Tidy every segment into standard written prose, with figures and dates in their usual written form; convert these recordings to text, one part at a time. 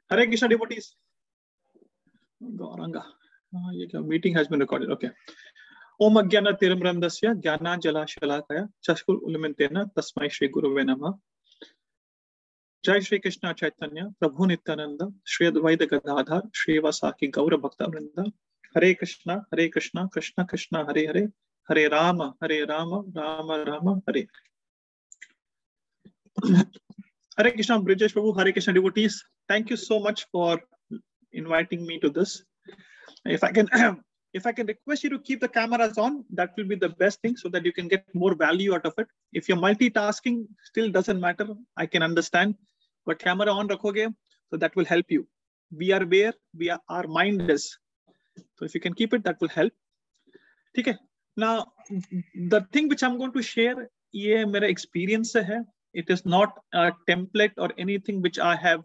Hare Krishna devotees. Gauranga. Meeting has been recorded. Okay. Om Agyana Tiramrandasya Gyana Jala Shalakaya Chashkul Ulimantena Tasmai Shri Guruve Namah. Jai Shri Krishna Chaitanya Prabhu Nityananda Shri Advaita Gadadhar Shri Vasaki Gaura Bhakta Vrinda. Hare Krishna Krishna Krishna Hare Hare Hare Rama Rama Rama Hare. Hare Krishna Brijesh Prabhu, Hare Krishna devotees. Thank you so much for inviting me to this. If I can request you to keep the cameras on, that will be the best thing so that you can get more value out of it. If you're multitasking, still doesn't matter. I can understand. But camera on rakhoge, so that will help you. We are where our mind is. So if you can keep it, that will help. Okay. Now, the thing which I'm going to share, ye mera experience se hai. It is not a template or anything which I have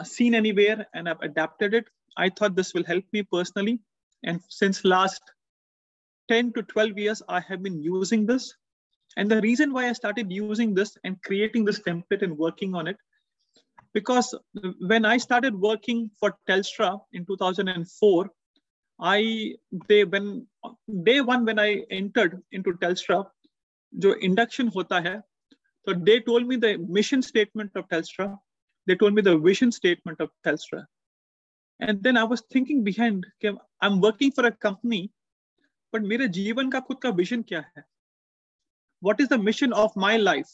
seen anywhere and I've adapted it. I thought this will help me personally. And since last 10 to 12 years, I have been using this. And the reason why I started using this and creating this template and working on it, because when I started working for Telstra in 2004, day one when I entered into Telstra, jo induction hota hai, so they told me the mission statement of Telstra. They told me the vision statement of Telstra. And then I was thinking behind, okay, I'm working for a company, but मेरे जीवन का खुद का vision क्या है? What is the mission of my life?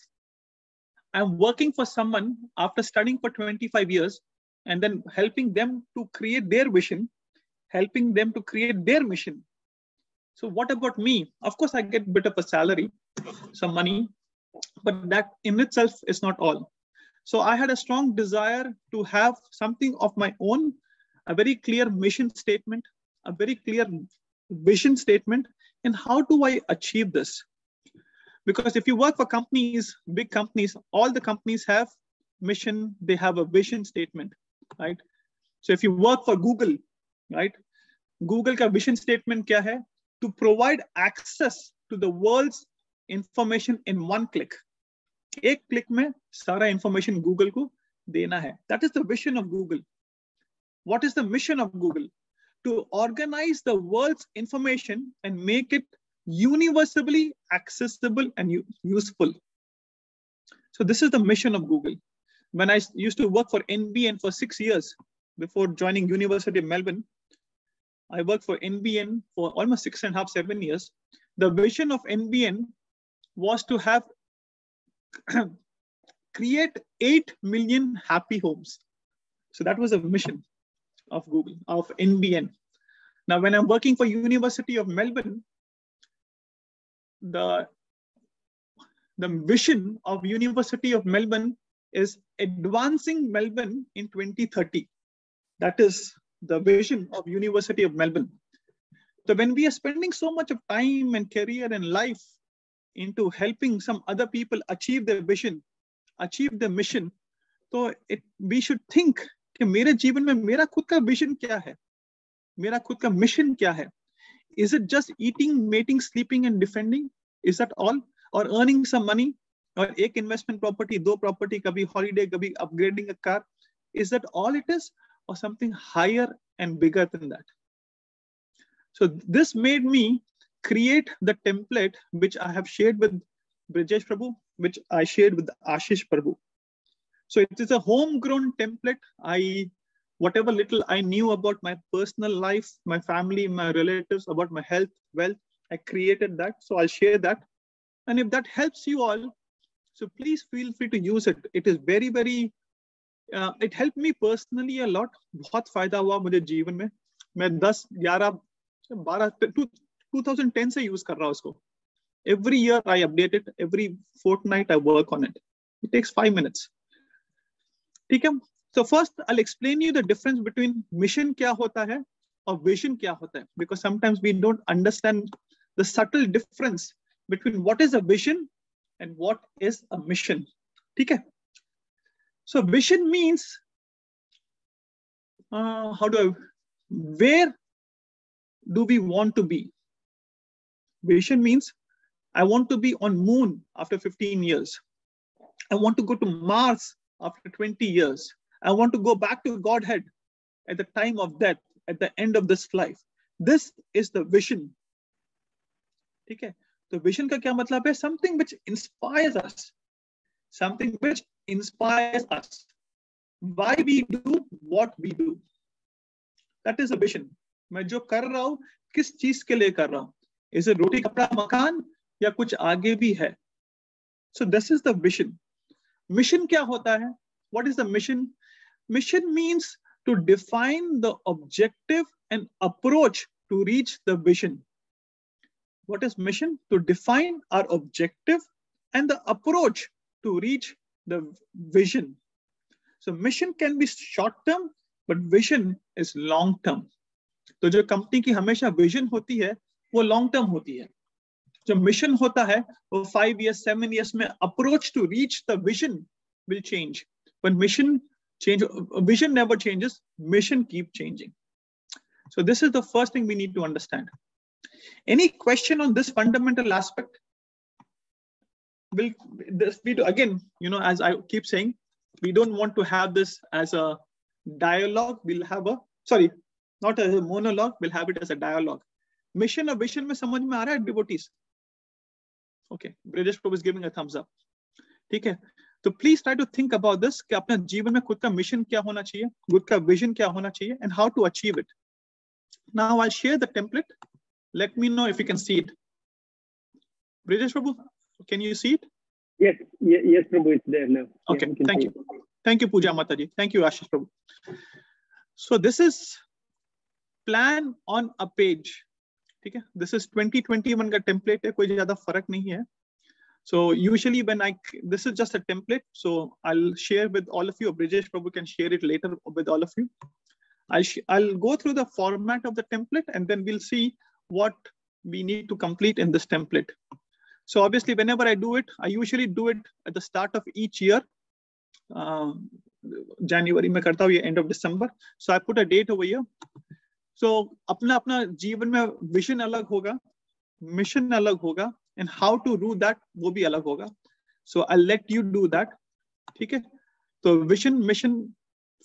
I'm working for someone after studying for 25 years and then helping them to create their vision, helping them to create their mission. So what about me? Of course, I get a bit of a salary, some money, but that in itself is not all. So I had a strong desire to have something of my own, a very clear mission statement, a very clear vision statement, and how do I achieve this? Because if you work for companies, big companies, all the companies have mission, they have a vision statement, right? So if you work for Google, right? Google ka vision statement kya hai? To provide access to the world's information in one click. एक click में सारा information Google को देना है. That is the vision of Google. What is the mission of Google? To organize the world's information and make it universally accessible and useful. So this is the mission of Google. When I used to work for NBN for 6 years before joining University of Melbourne, I worked for NBN for almost 6.5, 7 years. The vision of NBN was to have create 8 million happy homes. So that was a mission of Google, of NBN. Now, when I'm working for University of Melbourne, the vision of University of Melbourne is advancing Melbourne in 2030. That is the vision of University of Melbourne. So when we are spending so much of time and career and life into helping some other people achieve their vision, achieve their mission, so we should think कि मेरे जीवन में मेरा खुद का vision क्या है, मेरा खुद का मिशन क्या है? Is it just eating, mating, sleeping and defending? Is that all? Or earning some money? Or एक investment property, दो property, कभी holiday, कभी upgrading a car? Is that all it is? Or something higher and bigger than that? So this made me create the template which I have shared with Brijesh Prabhu, which I shared with Ashish Prabhu. So it is a homegrown template. Whatever little I knew about my personal life, my family, my relatives, about my health, wealth, I created that. So I'll share that. And if that helps you all, so please feel free to use it. It is very, very, it helped me personally a lot. बहुत फायदा हुआ मुझे जीवन में. मैं 10, 11, 12, 2010 से use कर रहा हूँ उसको. Every year I update it. Every fortnight I work on it. It takes 5 minutes. ठीक है? So first I'll explain you the difference between mission क्या होता है और vision क्या होता है, because sometimes we don't understand the subtle difference between what is a vision and what is a mission. ठीक है? So vision means where do we want to be? Vision means I want to be on moon after 15 years. I want to go to Mars after 20 years. I want to go back to Godhead at the time of death, at the end of this life. This is the vision. ठीक है? तो vision का क्या मतलब है? Something which inspires us. Something which inspires us. Why we do what we do. That is a vision. मैं जो कर रहा हूँ, किस चीज के लिए कर रहा हूँ? Is it रोटी कपड़ा मकान या कुछ आगे भी है? So this is the vision. Mission क्या होता है? What is the mission? Mission means to define the objective and approach to reach the vision. What is mission? To define our objective and the approach to reach the vision. So mission can be short term, but vision is long term. तो जो company की हमेशा vision होती है वो long term होती है. जो मिशन होता है वो 5 years 7 years में approach to reach the vision will change. But mission change, vision never changes, mission keep changing. So this is the first thing we need to understand. Any question on this fundamental aspect? Will this be to, again, you know, as I keep saying, we don't want to have this as a dialogue. We'll have a, sorry, not as a monologue, we'll have it as a dialogue. Mission or vision में समझ में आ रहा है devotees? Okay, Brijesh Prabhu is giving a thumbs up. ठीक है, तो please try to think about this कि अपने जीवन में खुद का मिशन क्या होना चाहिए, खुद का विजन क्या होना चाहिए, and how to achieve it. Now I share the template. Let me know if you can see it. Brijesh Prabhu, can you see it? Yes, yes, Prabhu, it's there now. Okay, thank you, Pooja Mataji. Thank you, Ashish Prabhu. So this is plan on a page. ठीक है, this is 2021 का template है, कोई ज्यादा फर्क नहीं है. So usually when this is just a template, so I'll share with all of you. Brijesh Prabhu can share it later with all of you. I'll go through the format of the template and then we'll see what we need to complete in this template. So obviously whenever I do it, I usually do it at the start of each year. January में करता हूँ, end of December. So I put a date over here. So अपना जीवन में vision अलग होगा, mission अलग होगा, and how to do that वो भी अलग होगा. So I'll let you do that. ठीक है, तो vision mission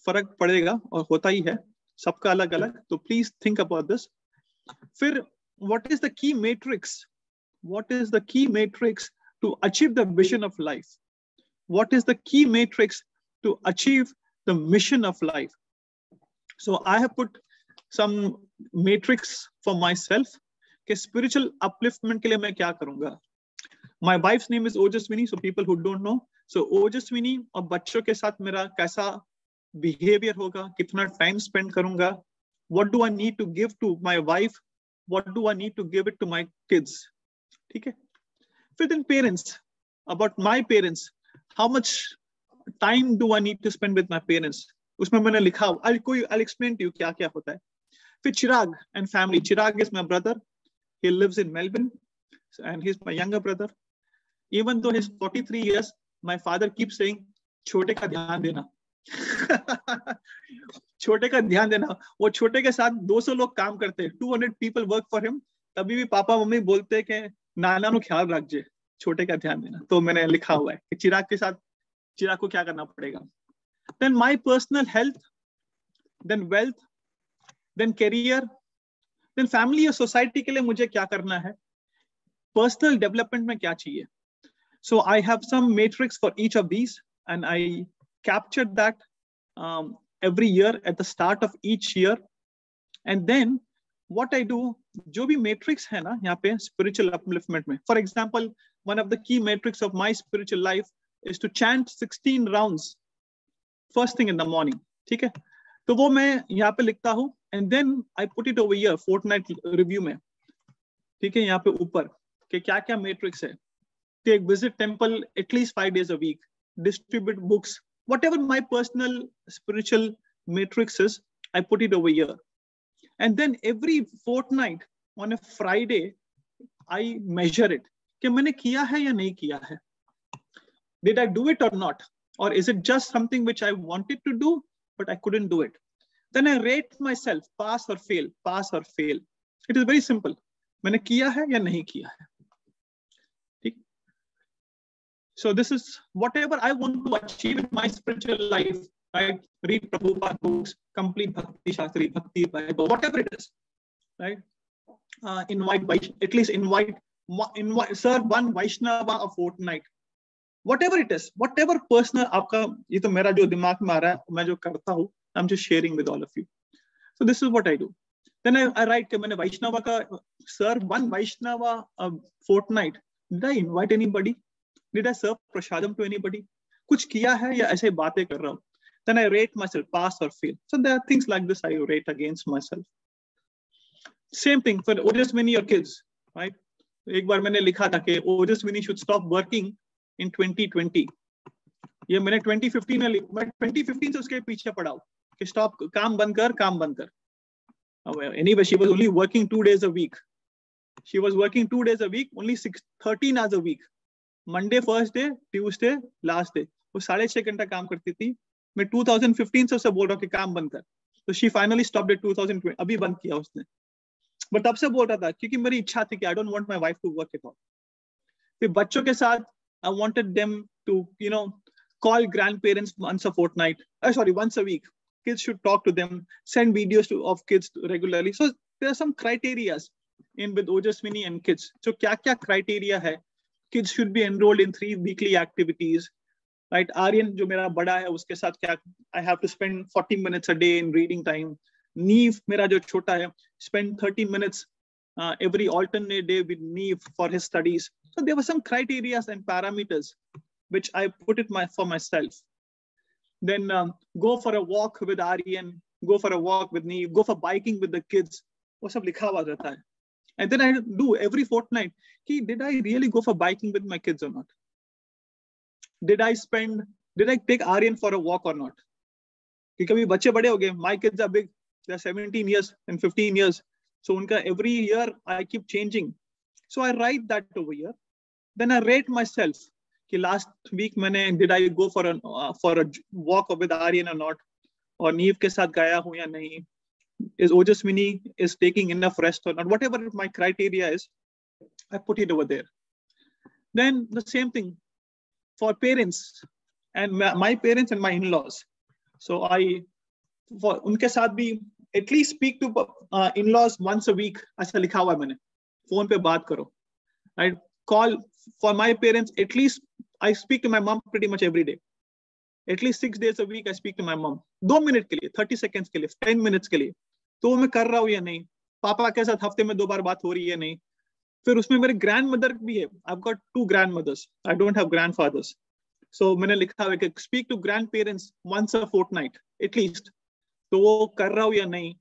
फर्क पड़ेगा और होता ही है, सबका अलग अलग. तो please think about this. फिर what is the key matrix? What is the key matrix to achieve the vision of life? What is the key matrix to achieve the mission of life? So I have put some matrix for myself. कि spiritual upliftment के लिए मैं क्या करूंगा. My wife's name is Ojasvi, so people who don't know, so Ojasvi और बच्चों के साथ मेरा कैसा behavior होगा, कितना time spend करूंगा, what do I need to give to my wife, what do I need to give it to my kids. ठीक है. फिर then parents, about my parents, how much time do I need to spend with my parents. उसमें मैंने लिखा, I'll explain to you क्या क्या होता है. फिर Chirag and family. Chirag is my brother. He lives in Melbourne and he's my younger brother. Even though he's 43 years, my father keeps saying, छोटे का ध्यान देना. छोटे का ध्यान देना. वो छोटे के साथ 200 लोग काम करते हैं. 200 people work for him. तभी भी पापा मम्मी बोलते हैं कि नाना नु ख्याल रखिए, छोटे का ध्यान देना. तो मैंने लिखा हुआ है कि चिराग के साथ चिराग को क्या करना पड़ेगा. Then my personal health, then wealth, then career, then family और society के लिए मुझे क्या करना है, personal development में क्या चाहिए. So I have some matrix for each of these and I captured that every year at the start of each year. And then what I do, जो भी matrix है ना यहाँ पे spiritual upliftment में, for example, one of the key matrix of my spiritual life is to chant 16 rounds first thing in the morning. ठीक है, तो वो मैं यहाँ पे लिखता हूँ and then I put it over here fortnight review में. ठीक है, यहाँ पे ऊपर कि क्या क्या matrix है. Take visit temple at least 5 days a week, distribute books, whatever my personal spiritual matrix is, I put it over here. And then every fortnight on a Friday, I measure it. कि मैंने किया है या नहीं किया है. Did I do it or not? Or is it just something which I wanted to do, but I couldn't do it? Then I rate myself, pass or fail, pass or fail. It is very simple. मैंने किया है या नहीं किया है. So this is whatever I want to achieve in my spiritual life. right? Read Prabhupada books, complete Bhakti Shastri, Bhakti Bible, whatever it is, right? At least invite, serve one Vaishnava a fortnight. Whatever it is, whatever personal आपका, ये तो मेरा जो दिमाग में आ रहा है, मैं जो करता हूँ, I'm just sharing with all of you. So this is what I do. Then I write कि मैंने Vaishnava का serve one Vaishnava a fortnight. Did I invite anybody? Did I serve prasadam to anybody? कुछ किया है या ऐसे बातें कर रहा हूँ? Then I rate myself, pass or fail. So there are things like this I rate against myself. Same thing for Ojasvi or kids, right? एक बार मैंने लिखा था कि Ojasvi should stop working in 2020. ये मैंने 2015 में, मैं 2015 से उसके पीछे पड़ा हूँ कि stop, काम बंद कर. Anyway, she was only working 2 days a week. She was working 2 days a week, only 13 hours a week. Monday first day, Tuesday last day. वो 6.5 घंटा काम करती थी. मैं 2015 से उसे बोल रहा हूँ कि काम बंद कर. So she finally stopped at 2020. अभी बंद किया उसने. But तब से बोल रहा था क्योंकि मेरी इच्छा थी कि I don't want my wife to work at all. फिर बच्चों के साथ I wanted them to, call grandparents once a week. Kids should talk to them, send videos of kids regularly. So there are some criteria with Ojasvi and kids. So क्या criteria hai? Kids should be enrolled in 3 weekly activities, right? Aryan, जो मेरा बड़ा है, उसके साथ क्या? I have to spend 40 minutes a day in reading time. Neve, मेरा जो छोटा है, spend 30 minutes every alternate day with Neve for his studies. So there were some criteria and parameters which I put it for myself. Then go for a walk with Aryan, go for a walk with Neve, go for biking with the kids. वो सब लिखा हुआ रहता है. And then I do every fortnight. Did I really go for biking with my kids or not? Did I take Aryan for a walk or not? Because अभी बच्चे बड़े हो गए. My kids are big. They're 17 years and 15 years. So unka every year I keep changing. So I write that over here. Then I rate myself. Last week did I go for a walk with Aryan or not? Or Neve ke saath gaya hu ya nahi? Is Ojasvi is taking enough rest or not? Whatever my criteria is, I put it over there. Then the same thing for parents and my parents and my in-laws. So for unke saath bhi at least speak to in-laws once a week. ऐसा लिखा हुआ है मैंने. Phone पे बात करो. I call for my parents. At least I speak to my mom pretty much every day. At least 6 days a week I speak to my mom. 2 minutes के लिए, 30 seconds के लिए, 10 minutes के लिए. तो मैं कर रहा हूँ या नहीं? पापा के साथ हफ्ते में 2 बार बात हो रही है नहीं? फिर उसमें मेरे grandmother भी है. I've got 2 grandmothers. I don't have grandfathers. So मैंने लिखा है कि speak to grandparents once a fortnight at least. तो वो कर रहा हूँ या नहीं?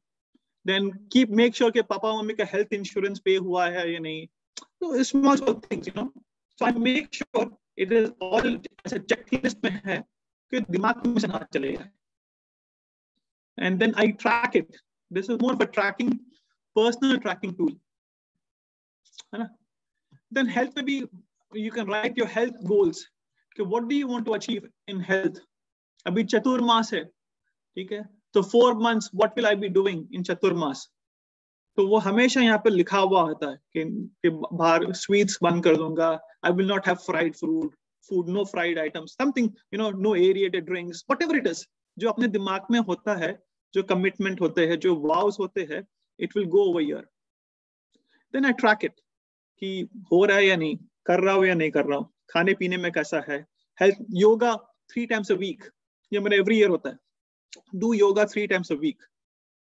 Then make sure कि पापा मम्मी का health insurance pay हुआ है या नहीं? So small things, So I make sure it is all as a checklist में है कि दिमाग में से ना चले जाए. And then I track it. This is more of a personal tracking tool. Then health, maybe you can write your health goals. Okay, what do you want to achieve in health? Abhi Chaturmas hai, ठीक है? So 4 months, what will I be doing in Chaturmas? तो वो हमेशा यहाँ पे लिखा हुआ होता है कि बाहर स्वीट्स बंद कर दूंगा. I will not have fried food, no fried items, something, no aerated drinks, whatever it is. जो अपने दिमाग में होता है, जो commitment होते हैं, जो vows होते हैं, it will go over here. Then I track it कि हो रहा है या नहीं, कर रहा हूँ या नहीं कर रहा हूँ, खाने पीने में कैसा है. Health, yoga 3 times a week. ये मेरा every year होता है. Do yoga 3 times a week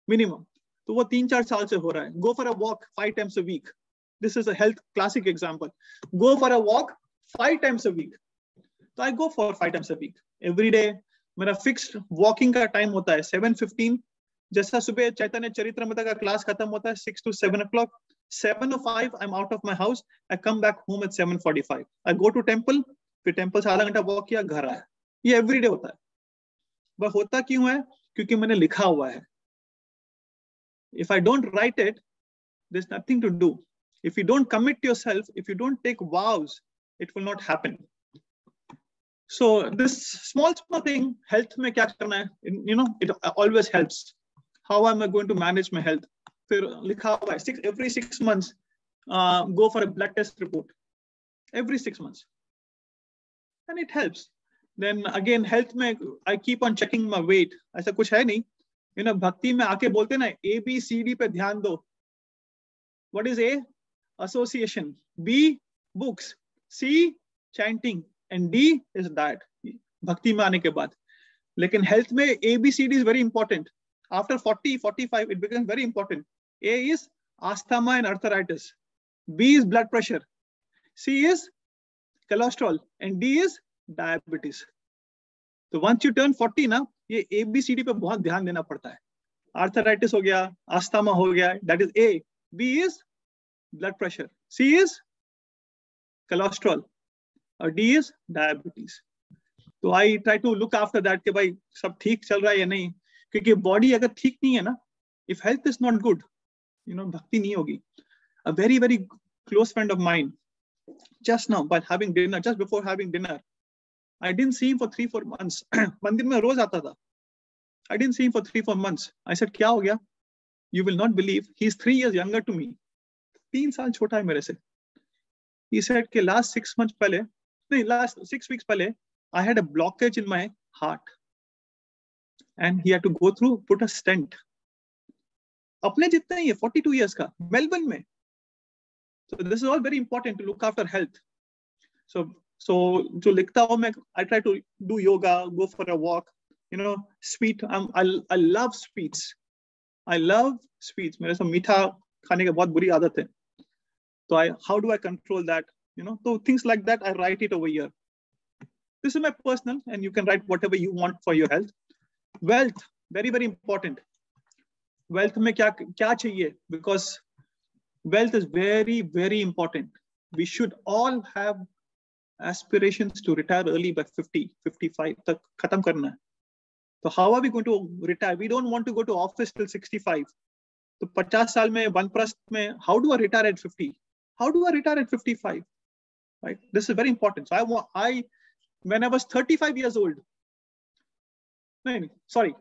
minimum. तो वो 3-4 साल से हो रहा है. Go for a walk 5 times a week. This is a health classic example. Go for a walk 5 times a week. So I go for 5 times a week. Every day मेरा fixed walking का time होता है 7:15. जैसा सुबह चैतन्य चरित्रमृत का class खत्म होता है 6 to 7 o'clock. 7:05 I'm out of my house. I come back home at 7:45. I go to temple. फिर temple से आधा घंटा walk किया, घर आया. ये every day होता है. वह होता क्यों है? क्योंकि मैंने लिखा हुआ है. If I don't write it, there's nothing to do. If you don't commit yourself, if you don't take vows, it will not happen. So this small thing, health में क्या करना है? It always helps. How am I going to manage my health? फिर लिखा हुआ है every 6 months, go for a blood test report. Every 6 months. And it helps. Then again, health में I keep on checking my weight. ऐसा कुछ है नहीं. You know, भक्ति में आके बोलते ना A, B, C, D पे ध्यान दो. What is A? Association. B, books. C, chanting. And D is diet. भक्ति में आने के बाद. लेकिन health में A, B, C, D is very important. After 40, 45, it becomes very important. A is asthma and arthritis. B is blood pressure. C is cholesterol. And D is diabetes. So once you turn 40 ना, ये ABCD पे बहुत ध्यान देना पड़ता है. Arthritis हो गया, asthma हो गया, that is A. B is blood pressure. C is cholesterol. और D is diabetes. So I try to look after that कि भाई सब ठीक चल रहा है या नहीं, क्योंकि body अगर ठीक नहीं है ना, if health is not good, you know, भक्ति नहीं होगी. A very, very close friend of mine, just now, but having dinner, just before having dinner, I didn't see him for 3-4 months. मंदिर में रोज आता था. I didn't see him for 3-4 months. I said, क्या हो गया? You will not believe. He's 3 years younger to me. 3 साल छोटा है मेरे से. He said कि last 6 months पहले, नहीं, last 6 weeks पहले, I had a blockage in my heart. And he had to go through, put a stent. अपने जितना ही है, 42 years का, Melbourne में. So this is all very important to look after health. So जो लिखता हूँ मैं, I try to do yoga, go for a walk, you know, sweet. I love sweets. I love sweets. मेरे से मीठा खाने की बहुत बुरी आदत है. So how do I control that? You know, so things like that, I write it over here. This is my personal, and you can write whatever you want for your health. Wealth, very, very important. Wealth में क्या चाहिए? Because wealth is very, very important. We should all have aspirations to retire early by 50, 55 तक खत्म करना है. So how are we going to retire? We don't want to go to office till 65. So 50 साल में वानप्रस्थ में, how do I retire at 50? How do I retire at 55? Right? This is very important. So when I was 35 years old, sorry.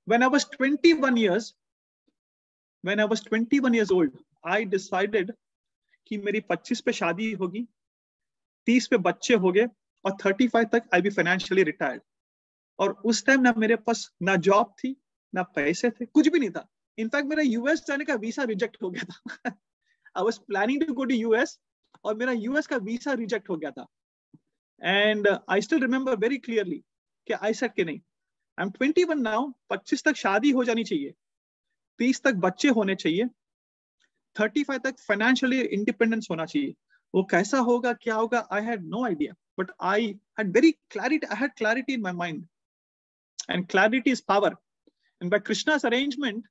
When I was 21 years old, I decided कि मेरी 25 पे शादी होगी, 30 पे बच्चे हो गए, और 35 तक I'll be financially retired. और उस टाइम ना मेरे पास ना जॉब थी, ना पैसे थे, कुछ भी नहीं था. इनफैक्ट मेरा यूएस जाने का वीसा रिजेक्ट हो गया था. I was planning to go to US, और मेरा यूएस का वीसा रिजेक्ट हो गया था. And I still remember very clearly कि I said कि नहीं, I'm 21 now, 25 तक शादी हो जानी चाहिए, 30 तक बच्चे होने चाहिए, 35 तक financially independence होना चाहिए. वो कैसा होगा, क्या होगा, I had no idea. But I had clarity in my mind. And clarity is power. And by Krishna's arrangement,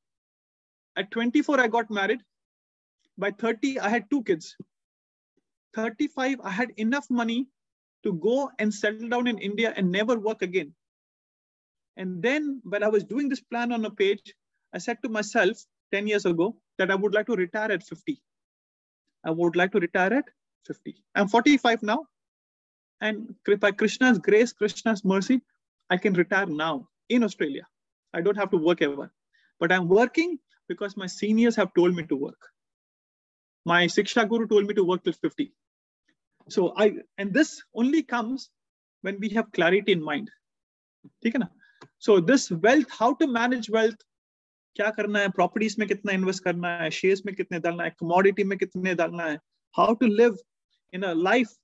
at 24, I got married. By 30, I had 2 kids. 35, I had enough money to go and settle down in India and never work again. And then when I was doing this plan on a page, I said to myself 10 years ago that I would like to retire at 50. I would like to retire at 50. I'm 45 now. And by Krishna's grace, Krishna's mercy, I can retire now in Australia. I don't have to work ever. But I'm working because my seniors have told me to work. My Siksha Guru told me to work till 50. So and this only comes when we have clarity in mind. So this wealth, how to manage wealth, क्या करना है, properties में कितना invest करना है, shares में कितने डालना है, commodity में कितने डालना है, how to live in a life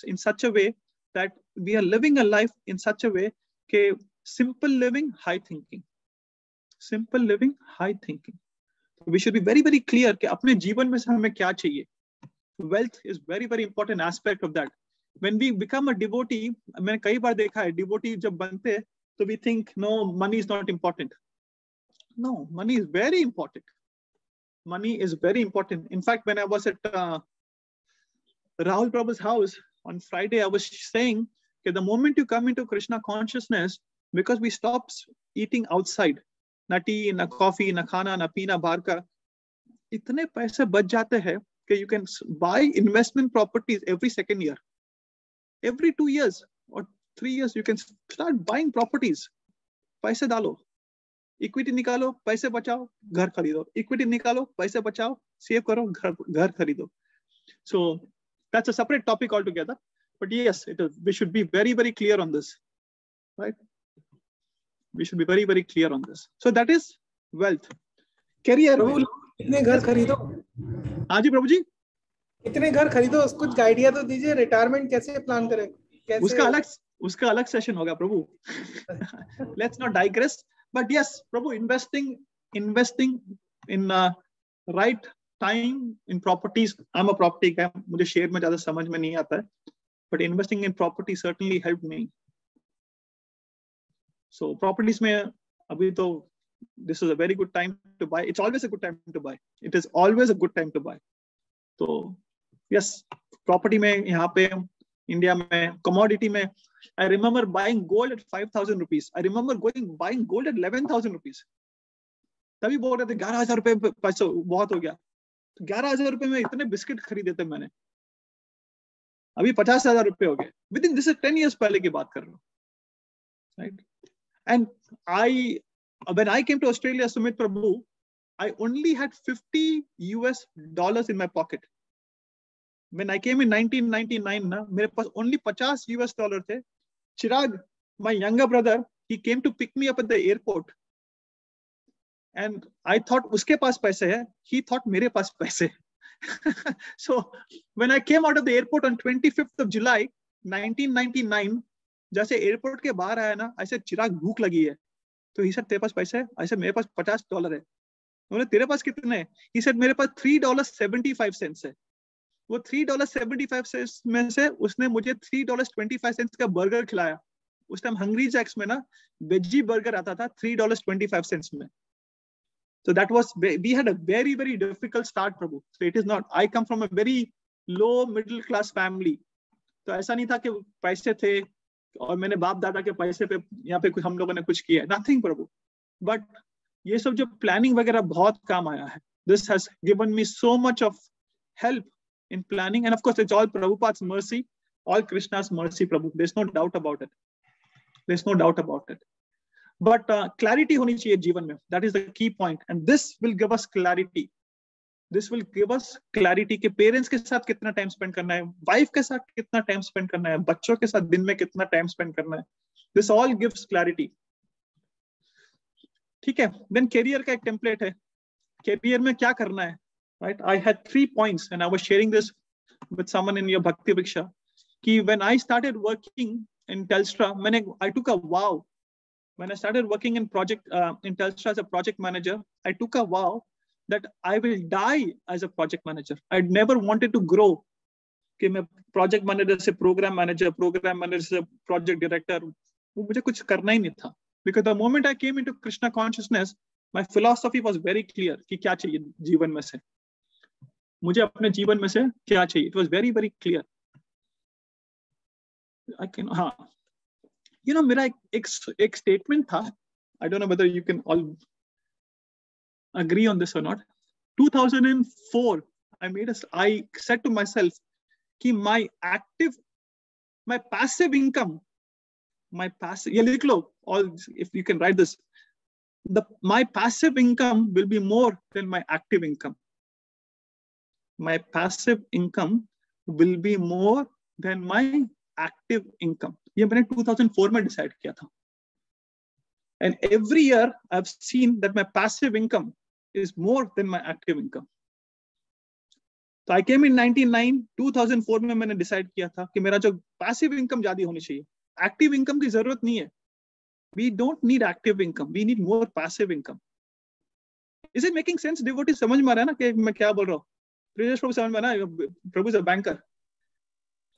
in such a way that we are living a life in such a way कि simple living, high thinking. Simple living, high thinking. We should be very, very clear कि अपने जीवन में से हमें क्या चाहिए. Wealth is very, very important aspect of that. When we become a devotee, मैंने कई बार देखा है, devotee जब बनते हैं, so we think, no, money is not important. No, money is very important. Money is very important. In fact, when I was at Rahul Prabhu's house on Friday, I was saying that the moment you come into Krishna consciousness, because we stop eating outside, na tea, na coffee, na khana, na pina, बाहर का, इतने पैसे बच जाते हैं कि you can buy investment properties every second year. Every 2 years or 3 years, you can start buying properties. पैसे डालो, इक्विटी निकालो, पैसे बचाओ, घर खरीदो, इक्विटी निकालो, पैसे बचाओ, सेव करो, घर खरीदो. So that's a separate topic altogether. But yes, we should be very, very clear on this. right? We should be very, very clear on this. So that is wealth. Career. कितने घर खरीदो? हाँ जी प्रभु जी, कितने घर खरीदो, कुछ आइडिया तो दीजिए, रिटायरमेंट कैसे प्लान करें? कैसे? उसका अलग सेशन होगा प्रभु. Let's not digress, but yes Prabhu, investing in right time in properties. I'm a property guy, मुझे शेयर में ज्यादा समझ में नहीं आता है, but investing in property certainly helped me. So properties में अभी तो this is a very good time to buy. It's always a good time to buy. It is always a good time to buy. So yes, property में यहाँ पे India में commodity में, I remember buying gold at 5,000 rupees. I remember buying gold at 11,000 rupees. तभी बोल रहे थे 11,000 रुपए पैसा बहुत हो गया. तो 11,000 रुपए में इतने बिस्किट खरीदे थे मैंने. अभी 50,000 रुपए हो गए. Within this is 10 years पहले की बात कर रहा हूँ, right? And when I came to Australia, Sumit Prabhu, I only had $50 in my pocket. When I came in 1999, na, मेरे पास only $50 थे. Chirag, my younger brother, he came to pick me up at the airport. And I thought उसके पास पैसे है. He thought मेरे पास पैसे. So when I came out of the airport on 25th of July, 1999, जैसे airport के बाहर आया ना, ऐसे चिराग भूख लगी है. तो ही सर तेरे पास पैसे है? ऐसे मेरे पास $50 है. बोले तेरे पास कितने हैं? ही सर मेरे पास $3.75 है. वो $3.75 में से उसने मुझे $3.25 का बर्गर खिलाया. उस टाइम हंग्री जैक्स में ना वेजी बर्गर आता था $3.25 में. So that was, we had a very, very difficult start, Prabhu. So it is not, I come from a very low middle class family. तो ऐसा नहीं था कि पैसे थे और मैंने बाप दादा के पैसे पे यहाँ पे हम लोगों ने कुछ किया. Nothing, Prabhu. But ये सब जो प्लानिंग वगैरह बहुत काम आया है. This has given me so much of help in planning, and of course it's all Prabhupada's mercy, all Krishna's mercy, Prabhu. There's no doubt about it. There's no doubt about it. But clarity होनी चाहिए जीवन में. That is the key point, and this will give us clarity. This will give us clarity कि parents के साथ कितना time spend करना है, वाइफ के साथ कितना टाइम स्पेंड करना है, बच्चों के साथ दिन में कितना टाइम स्पेंड करना है. This all gives clarity. ठीक है. Then career का एक टेम्पलेट है. Career में क्या करना है, right? I had 3 points and I was sharing this with someone in your Bhakti Vriksha. कि when I started working in Telstra, I took a vow. When I started working in Telstra as a project manager, I took a vow that I will die as a project manager. I'd never wanted to grow. कि मैं project manager से program manager से project director, वो मुझे कुछ करना ही नहीं था. Because the moment I came into Krishna consciousness, my philosophy was very clear कि क्या चाहिए जीवन में से. मुझे अपने जीवन में से क्या चाहिए. It was very, very clear. हाँ. You know, मेरा एक statement था. I don't know whether you can all agree on this or not. 2004, I said to myself, कि my passive income, yeah, लिख लो, if you can write this, my passive income will be more than my active income. My passive income will be more than my active income. ये मैंने 2004 में decide किया था. And every year I've seen that my passive income is more than my active income. So I came in 2004 में मैंने decide किया था कि मेरा जो passive income ज़्यादा होनी चाहिए. Active income की जरूरत नहीं है. We don't need active income. We need more passive income. Is it making sense? Devotee समझ में आ रहा है ना कि मैं क्या बोल रहा हूँ? Prajesh Prabhu समझ में आ रहा है? Prabhu is a banker.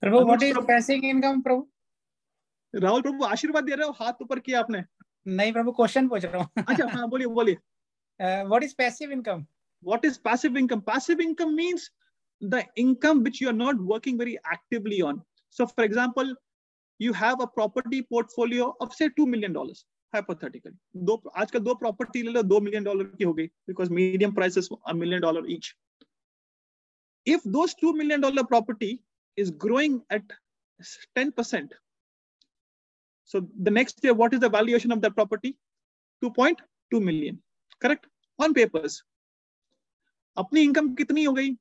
Prabhu, what is passive income, Prabhu? Rahul प्रभु आशीर्वाद दे रहे हो, हाथ ऊपर किया आपने. नहीं प्रभु, क्वेश्चन पूछ रहा हूँ. अच्छा हाँ, बोलिए. What is passive income? What is passive income? Passive income means the income which you are not working very actively on. So for example, you have a property portfolio of say $2 million, hypothetically. आजकल 2 property ले लो, $2 million की हो गई, because medium price is $1 million each. If those $2 million property is growing at 10%, so the next year, what is the valuation of that property? 2.2 million, correct? On papers. अपनी income कितनी हो गई?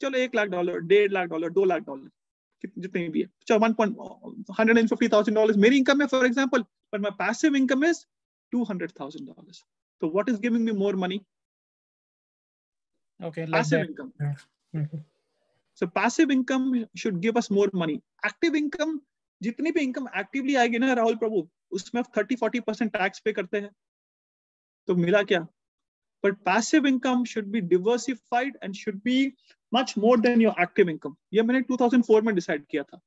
चलो $1 lakh, $1.5 lakh, $2 lakh, जितने भी है. चलो $150,000 मेरी income है, for example, but my passive income is $200,000. So what is giving me more money? Okay, like Passive that. income. Mhm. So passive income should give us more money. Active income, जितनी भी income actively आएगी ना राहुल प्रभु, उसमें 30-40% tax पे करते हैं. तो मिला क्या? But passive income should be diversified and should be much more than your active income. ये मैंने 2004 में decide किया था.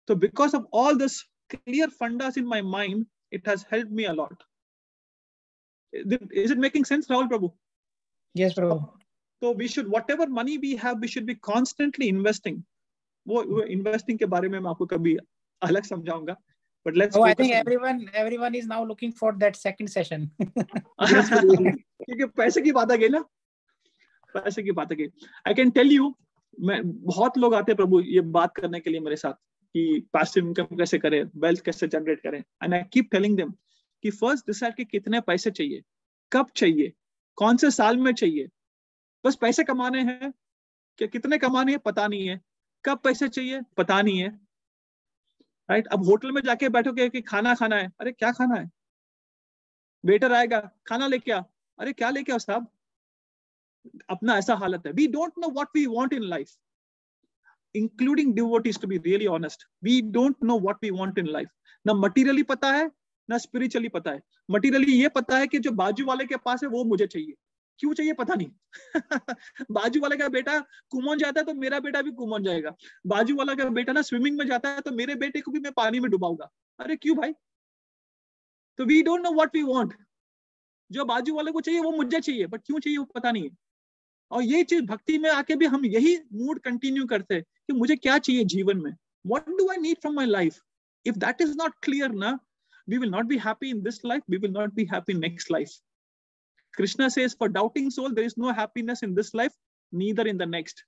So because of all this clear fundas in my mind, it has helped me a lot. Is it making sense, Rahul Prabhu? Yes, Prabhu. So we should, whatever money we have, we should be constantly investing. वो investing के बारे में मैं आपको कभी अलग समझाऊंगा. But let's I focus think on everyone is now looking for that second session. क्योंकि पैसे की बात आ गई ना, पैसे की बात आ गई. I can tell you, मैं बहुत लोग आते हैं प्रभु ये बात करने के लिए मेरे साथ कि passive income कैसे करें, wealth कैसे generate करें. And I keep telling them कि first decide कि कितने पैसे चाहिए, कब चाहिए, कौन से साल में चाहिए. बस पैसे कमाने हैं, कि कितने कमाने हैं पता नहीं है, कब पैसे चाहिए पता नहीं है. राइट? अब होटल में जाके बैठोगे कि खाना खाना है, अरे क्या खाना है, वेटर आएगा खाना लेके आ, अरे क्या लेके आओ साहब. अपना ऐसा हालत है. We don't know what we want in life, including devotees, to be really honest. We don't know what we want in life. ना मटीरियली पता है, ना स्पिरिचुअली पता है. मटीरियली ये पता है कि जो बाजू वाले के पास है वो मुझे चाहिए. क्यों चाहिए पता नहीं. बाजू वाले का बेटा कुमोन जाता है तो मेरा बेटा भी कुमोन जाएगा. बाजू वाला का बेटा ना स्विमिंग में जाता है तो मेरे बेटे को भी मैं पानी में डुबाऊंगा. अरे क्यों भाई? तो we don't know what we want. जो बाजू वाले को चाहिए वो मुझे चाहिए, बट क्यों चाहिए वो पता नहीं है. और ये चीज भक्ति में आके भी हम यही मूड कंटिन्यू करते हैं कि मुझे क्या चाहिए जीवन में. What do I need from my life? If that is not clear ना, we will not be happy in this life, we will not be happy next life. Krishna says, for doubting soul, there is no happiness in this life, neither in the next.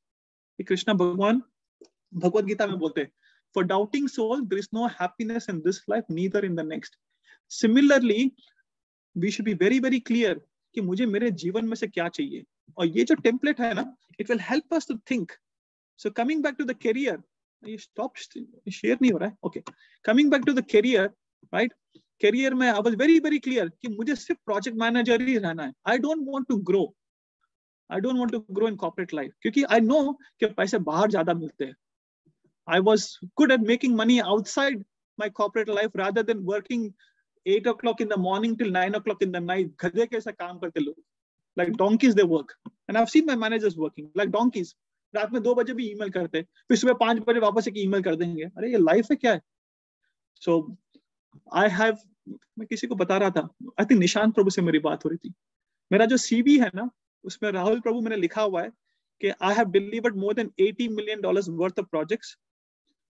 Krishna Bhagwan, Bhagavad Gita में बोलते हैं, for doubting soul, there is no happiness in this life, neither in the next. Similarly, we should be very, very clear कि मुझे मेरे जीवन में से क्या चाहिए. और ये जो template है ना, it will help us to think. So coming back to the career, you stop, share नहीं हो रहा है. Okay. Coming back to the career, right? Career में I was very, very clear कि मुझे सिर्फ project manager ही रहना है. I don't want to grow. I don't want to grow in corporate life क्योंकि I know कि पैसे बाहर ज्यादा मिलते हैं. I was good at making money outside my corporate life rather than working 8 o'clock in the morning till 9 o'clock in the night. गधे कैसा काम करते लोग. Like donkeys they work. And I've seen my managers working like donkeys. रात में 2 बजे भी email करते, फिर सुबह 5 बजे वापस एक ईमेल कर देंगे. अरे ये लाइफ है क्या है? So I have, मैं किसी को बता रहा था, आई थिंक निशांत प्रभु से मेरी बात हो रही थी. मेरा जो CV है ना, उसमें राहुल प्रभु मैंने लिखा हुआ है कि I have delivered more than $80 million worth of projects.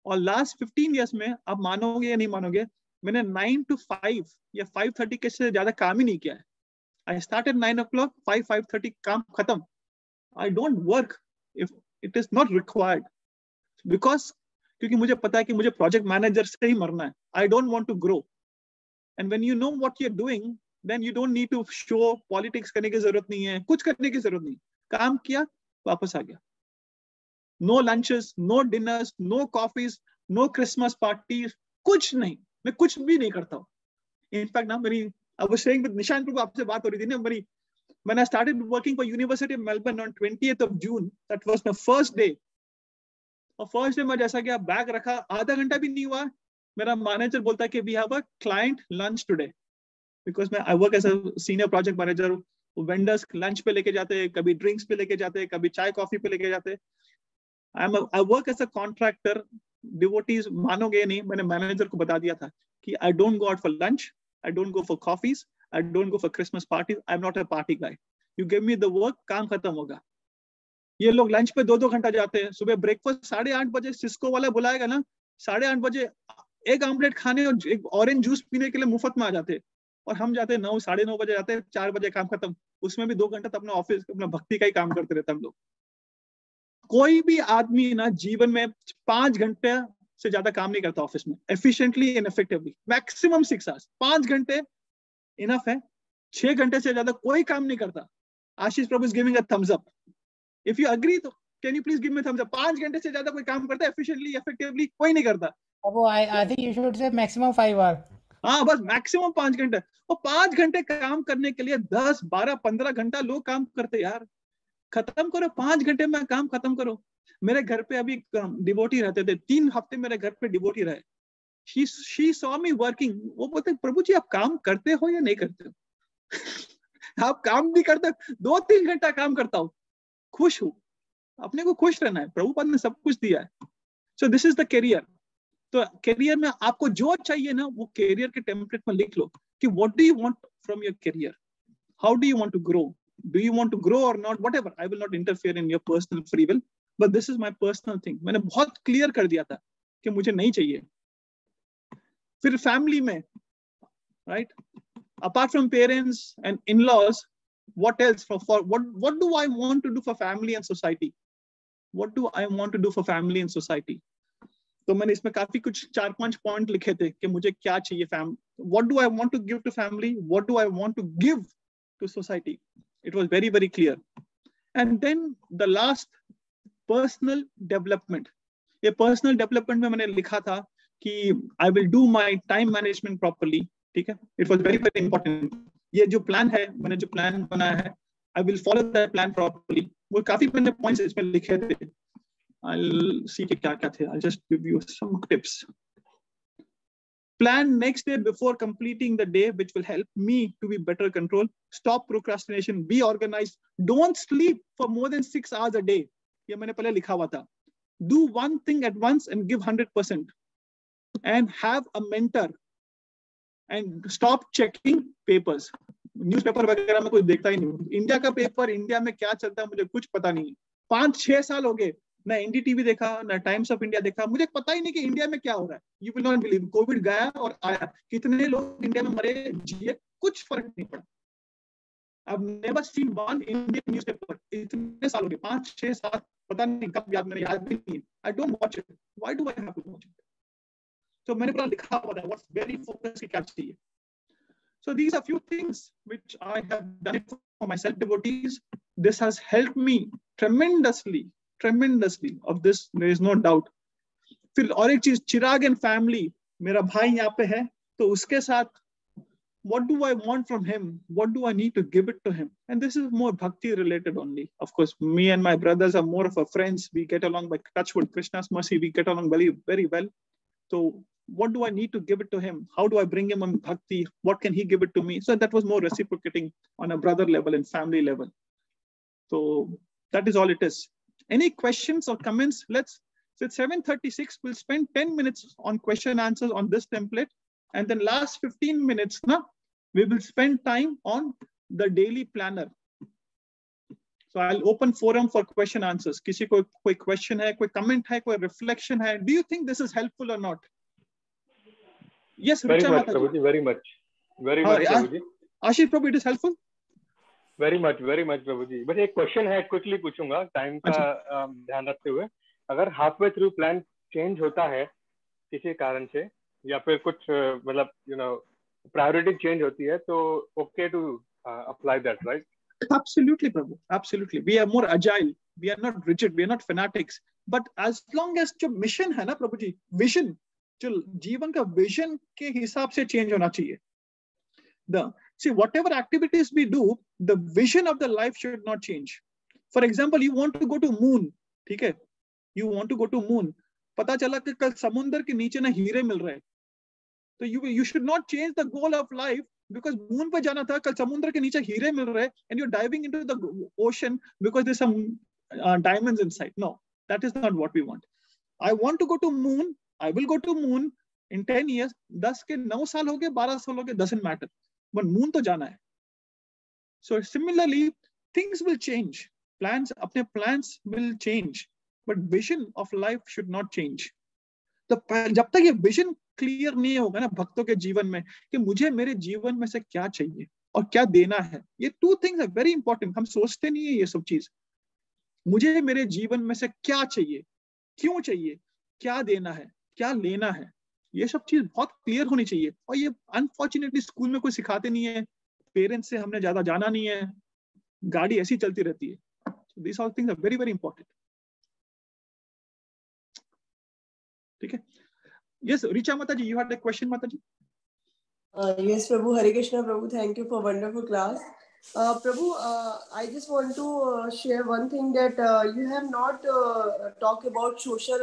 और last 15 years में, आप मानोगे या नहीं मानोगे, मैंने 9 to 5 या 5:30 के से ज्यादा काम ही नहीं किया है. I started 9 o'clock, 5:30 काम खत्म. I don't work if it is not required because क्योंकि मुझे पता है कि मुझे प्रोजेक्ट मैनेजर से ही मरना है. I don't want to grow. And when you know what you're doing, then you don't need to show politics करने की जरूरत नहीं है, कुछ करने की जरूरत नहीं. काम किया, वापस आ गया. No lunches, no dinners, no coffees, no Christmas parties, कुछ नहीं. मैं कुछ भी नहीं करता हूँ. In fact, ना मेरी, I was saying with Nishant प्रभु आपसे बात हो रही थी ना मेरी, when I started working for University of Melbourne on 20th of June, that was my first day. और फर्स्ट डे में जैसा कि आप बैग रखा, आधा घंटा भी नहीं हुआ, मेरा मैनेजर बोलता है कि we have a client lunch today. Because मैं I work as a senior project manager. Vendors lunch पे लेके जाते हैं, कभी ड्रिंक्स पे लेके जाते हैं, कभी चाय कॉफी पे लेके जाते हैं. I work as a contractor. Devotees मानोगे नहीं, मैंने मैनेजर को बता दिया था कि I don't go out for lunch, I don't go for coffees, I don't go for Christmas parties, I am not a party guy. You give me the work, काम खत्म होगा. ये लोग लंच पे 2-2 घंटा जाते हैं. सुबह ब्रेकफास्ट 8:30 बजे सिस्को वाला बुलाएगा ना, 8:30 बजे एक ऑमलेट खाने और एक ऑरेंज जूस पीने के लिए मुफ्त में आ जाते हैं. और हम जाते हैं 9, 9:30 बजे जाते हैं, 4 बजे काम खत्म. उसमें भी 2 घंटा तो अपना ऑफिस, अपना भक्ति का ही काम करते रहते हम लोग. कोई भी आदमी ना जीवन में 5 घंटे से ज्यादा काम नहीं करता ऑफिस में, efficiently and effectively. Maximum 6 hours. 5 घंटे इनफ है. 6 घंटे से ज्यादा कोई काम नहीं करता. Ashish Prabhu is giving a thumbs up. If you agree, तो can you please give me a thumbs up? 5 घंटे से ज्यादा कोई काम करता है एफिशिएंटली इफेक्टिवली? कोई नहीं करता. Prabhu, I think you should say maximum 5 hours. हाँ बस मैक्सिमम 5 घंटे। और 5 घंटे काम करने के लिए 10, 12, 15 घंटा लोग काम करते यार। खत्म करो, 5 घंटे में काम खत्म करो। मेरे घर पे अभी डिवोटी रहते थे, 3 हफ्ते मेरे घर पे डिवोटी रहे। she saw me working। वो बोलते प्रभु जी आप काम करते हो या नहीं करते हो आप काम नहीं करते, 2-3 घंटा काम करता हूँ, खुश हूँ। अपने को खुश रहना है, प्रभुपाद ने सब कुछ दिया है। So this is the career. तो करियर में आपको जो चाहिए ना वो करियर के टेम्पलेट में लिख लो कि what do you want from your career, how do you want to grow, do you want to grow or not, whatever. I will not interfere in your personal free will, but this is my personal thing. मैंने बहुत clear कर दिया था कि मुझे नहीं चाहिए। फिर फैमिली में, right, apart from parents and in-laws, what else for what do I want to do for family and society? What do I want to do for family and society? तो मैंने इसमें काफी कुछ 4-5 पॉइंट लिखे थे कि मुझे क्या चाहिए what do I want to give to family, what do I want to give to society. It was very very clear. And then the last, personal development. ये personal development में मैंने लिखा था कि I will do my time management properly. ठीक है, it was very very important. ये जो प्लान है, मैंने जो प्लान बनाया है, I will follow that plan properly. वो काफी मैंने पॉइंट्स इसमें लिखे थे। I'll see कि क्या क्या थे। I'll just give you some tips. Plan next day before completing the day, which will help me to be better control. Stop procrastination. Be organized. Don't sleep for more than 6 hours a day. ये मैंने पहले लिखा हुआ था। Do one thing at once and give 100%. And have a mentor. And stop checking papers. Newspaper वगैरह में कुछ देखता ही नहीं। इंडिया का पेपर, इंडिया में क्या चलता है मुझे कुछ पता नहीं। 5-6 साल हो गए, ना एनडीटीवी देखा, ना टाइम्स ऑफ इंडिया देखा, मुझे पता ही नहीं कि इंडिया में क्या हो रहा है। You will not believe, Covid गया और आया, कितने लोग इंडिया में मरे, जिए, कुछ फर्क नहीं पड़ा। I've never seen one Indian newspaper. इतने साल हो गए, 5-6 साल, पता नहीं कब याद, मैंने याद भी नहीं। I don't watch it. Why do I have to watch it? तो मैंने पूरा लिखा हुआ था what's very focused क्या चाहिए। So these are few things which I have done it for myself devotees. This has helped me tremendously, tremendously. Of this there is no doubt. फिर और एक चीज, चिराग एंड फैमिली, मेरा भाई यहाँ पे है, तो उसके साथ what do I want from him? What do I need to give it to him? And this is more bhakti related only. Of course, me and my brothers are more of a friends. We get along by touchwood, Krishna's mercy. We get along very, very well. So what do I need to give it to him? How do I bring him on bhakti? What can he give it to me? So that was more reciprocating on a brother level and family level. So that is all it is. Any questions or comments? So it's 7:36. We'll spend 10 minutes on question answers on this template. And then last 15 minutes, we will spend time on the daily planner. So I'll open forum for question answers. किसी को कोई question है, कोई comment है, कोई reflection है? Do you think this is helpful or not? Yes, very much, Prabhuji. Very much, Prabhuji. Ashish Prabhu, it is helpful. Very much, Prabhuji. बस एक question है, quickly पूछूंगा, time का ध्यान रखते हुए। अगर halfway through plan change होता है किसी कारण से, या फिर कुछ मतलब priority change होती है, तो okay to apply that, right? Absolutely, Prabhu. Absolutely. We are more agile. We are not rigid. We are not fanatics. But as long as जो mission है ना प्रभु जी, vision, जो जीवन का vision के हिसाब से change होना चाहिए। See, whatever activities we do, the vision of the life should not change. For example, you want to go to moon, ठीक है? You want to go to moon. पता चला कि कल समुद्र के नीचे ना हीरे मिल रहे हैं, तो you should not change the goal of life because moon पे जाना था, कल समुद्र के नीचे हीरे मिल रहे हैं, and you're diving into the ocean because there's some diamonds inside. No, that is not what we want. I want to go to moon. I will go to moon in 10 years. 10 के 9 साल हो गए, 12 साल हो गए, doesn't matter. But moon तो जाना है. So similarly, things will change. अपने plans will change, but vision of life should not change. तो जब तक ये vision क्लियर नहीं होगा ना भक्तों के जीवन में कि मुझे मेरे जीवन में से क्या चाहिए और क्या देना है, ये 2 things are very important. हम सोचते नहीं है ये सब चीज। मुझे मेरे जीवन में से क्या चाहिए, क्यों चाहिए, क्या देना है, क्या लेना है, ये सब चीज बहुत क्लियर होनी चाहिए। और ये अनफॉर्चुनेटली स्कूल में कोई सिखाते नहीं है, पेरेंट्स से हमने ज्यादा जाना नहीं है, गाड़ी ऐसी चलती रहती है। So these all things are very very important. ठीक है, Yes, Richa Mataji, you had a question, Mataji? Yes, Prabhu. Hare Krishna, Prabhu. Thank you for wonderful class. Prabhu, I just want to share one thing that you have not talked about social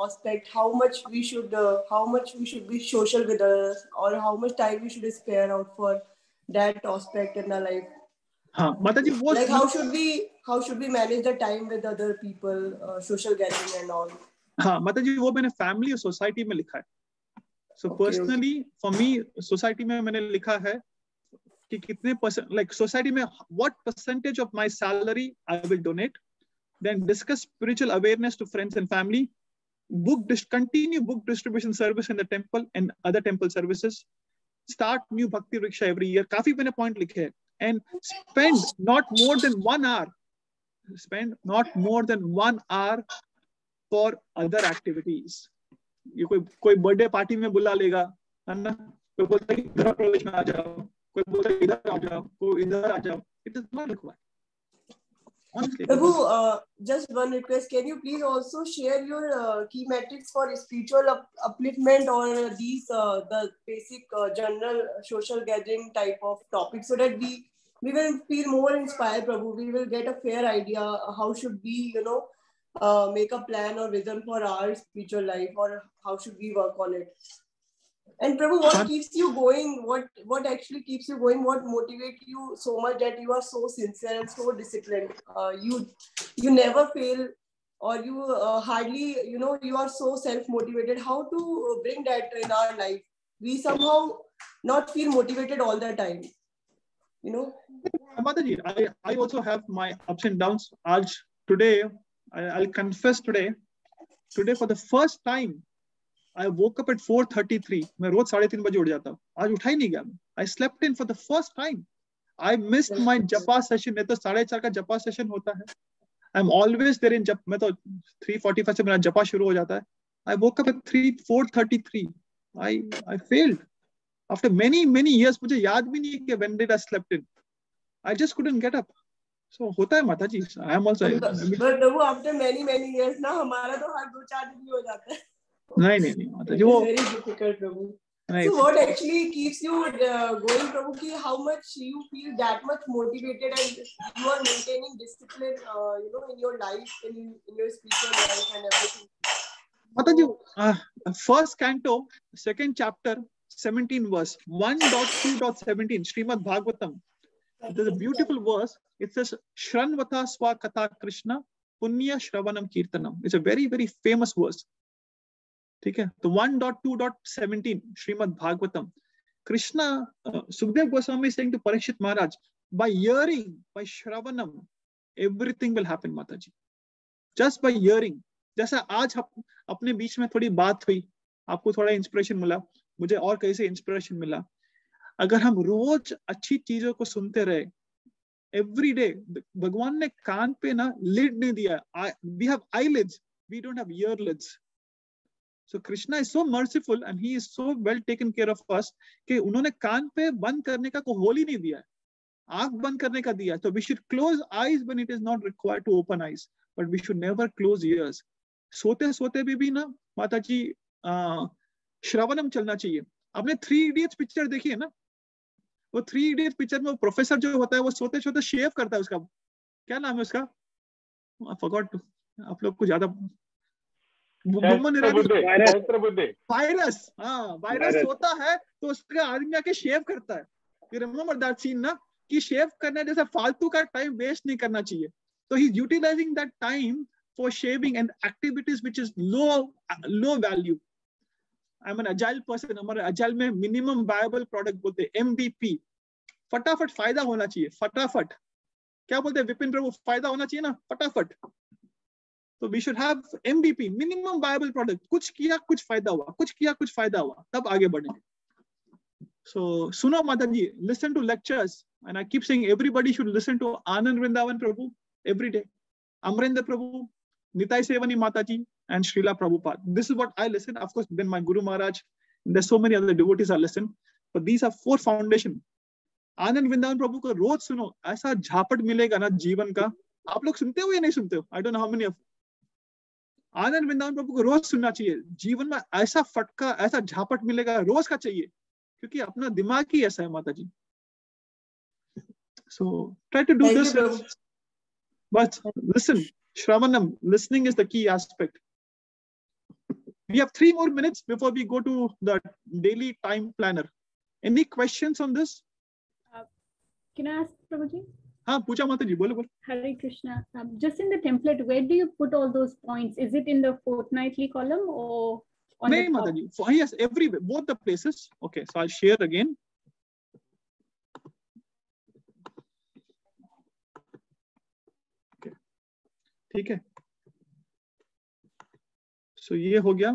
aspect. How much we should be social with others, or how much time we should spare out for that aspect in our life. हाँ Mataji, वो like how should we manage the time with other people, social gathering and all. हाँ Mataji, वो मैंने family और society में लिखा है. So personally, for me, society में मैंने लिखा है कि कितने percent, like society में what percentage of my salary I will donate, then discuss spiritual awareness to friends and family, continue book distribution service in the temple and other temple services, start new bhakti rickshaw every year. काफी मैंने point लिखे हैं. And spend not more than 1 hour. Spend not more than 1 hour for other activities. ये कोई birthday party में बुला लेगा, है ना? कोई बोलता है इधर प्रवेश में आ जाओ, कोई बोलता है इधर आ जाओ, कोई इधर आ जाओ. It is not required. Prabhu, just one request. Can you please also share your key metrics for spiritual upliftment or these the basic general social gathering type of topics, so that we will feel more inspired, Prabhu. We will get a fair idea how should we, make a plan or vision for our spiritual life, or how should we work on it. And Prabhu, what keeps you going? What actually keeps you going? What motivates you so much that you are so sincere and so disciplined? You never fail, or you hardly, you are so self-motivated. How to bring that in our life? We somehow not feel motivated all the time. Mataji, I also have my ups and downs. Today, I'll confess today for the first time, I woke up at 4:33. मैं रोज 3:30 बजे उठ जाता हूँ. आज उठा ही नहीं गया. I slept in for the first time. I missed my japa session. नहीं तो 4:30 का japa session होता है. I'm always there in japa. मैं तो 3:45 से मेरा japa शुरू हो जाता है. I woke up at 4:33. I failed. After many years, मुझे याद भी नहीं कि when did I slept in. I just couldn't get up. So होता है Mataji. I am also. But Prabhu, after many years ना, हमारा तो हर 2-4 दिन ही हो जाता है. नहीं Mataji, वो very difficult, Prabhu. So what actually keeps you going, Prabhu? Ki how much you feel that much motivated and you are maintaining discipline, in your life, in your spiritual life and everything. Mataji, first canto, second chapter, 17 verse, 1.2.17, Srimad Bhagavatam. There's a beautiful verse. It says, Shranvata Swa Katha Krishna Punya Shravanam Kirtanam. It's a very, very famous verse. ठीक है. तो 1.2.17 Srimad Bhagavatam. Krishna, Sukdev Goswami is saying to Parikshit Maharaj, by hearing, by Shravanam, everything will happen, Mataji. Just by hearing. जैसा आज अपने बीच में थोड़ी बात हुई, आपको थोड़ा इंस्पिरेशन मिला, मुझे और कहीं से इंस्पिरेशन मिला. अगर हम रोज अच्छी चीजों को सुनते रहे, every day, भगवान ने कान पे ना lid नहीं दिया. We have eyelids, we don't have earlids. So Krishna is so merciful and he is so well taken care of us कि उन्होंने कान पे बंद करने का कोई होल ही नहीं दिया है, आंख बंद करने का दिया. So we should close eyes when it is not required to open eyes, but we should never close ears. सोते भी ना माताजी श्रवणम चलना चाहिए. आपने 3 Idiots पिक्चर देखी है ना? वो 3 Idiots पिक्चर में वो प्रोफेसर जो होता है वो सोते शेव करता है. उसका क्या नाम है उसका? I forgot. आप लोग को ज्यादा वायरस. हाँ, वायरस होता है तो उसका आदमी आके शेव करता है. You remember that scene ना, कि शेव करने जैसा फालतू का टाइम वेस्ट नहीं करना चाहिए. So he's utilizing that time for shaving and activities which is low value. I'm an agile person. हमारे agile में minimum viable product बोलते हैं, MVP. फटाफट फायदा होना चाहिए. फटाफट क्या बोलते हैं विपिन प्रभु? फायदा होना चाहिए ना, फटाफट. So we should have MVP, minimum viable product. कुछ किया कुछ फायदा हुआ, कुछ किया कुछ फायदा हुआ, तब आगे बढ़ेंगे. So सुनो माताजी, listen to lectures, and I keep saying everybody should listen to Anand Vrindavan Prabhu every day, Amrendra Prabhu, Nitai Sevani Mataji, and Srila Prabhupada. This is what I listen. Of course, then my Guru Maharaj. There's so many other devotees I listen, but these are 4 foundation. आनंद वृंदावन प्रभु को रोज सुनो, ऐसा झापट मिलेगा ना जीवन का. आप लोग सुनते हो या नहीं सुनते हो? I don't know how many of आनंद वृंदावन प्रभु को रोज सुनना चाहिए। जीवन में ऐसा फटका, ऐसा झापट मिलेगा, रोज का चाहिए, क्योंकि अपना दिमाग ही ऐसा है माता जी। So try to do this, but listen, Shravanam, listening is the key aspect. We have 3 more minutes before we go to the daily time planner. Any questions on this? Can I ask, Prabhuji? हाँ, पूछा माता जी, बोलो बोलो। Hare Krishna. Just in the template, where do you put all those points? Is it in the fortnightly column or on नहीं the top? माता जी, yes, everywhere, both the places. Okay, so I'll share again. Okay, ठीक है। So ये हो गया।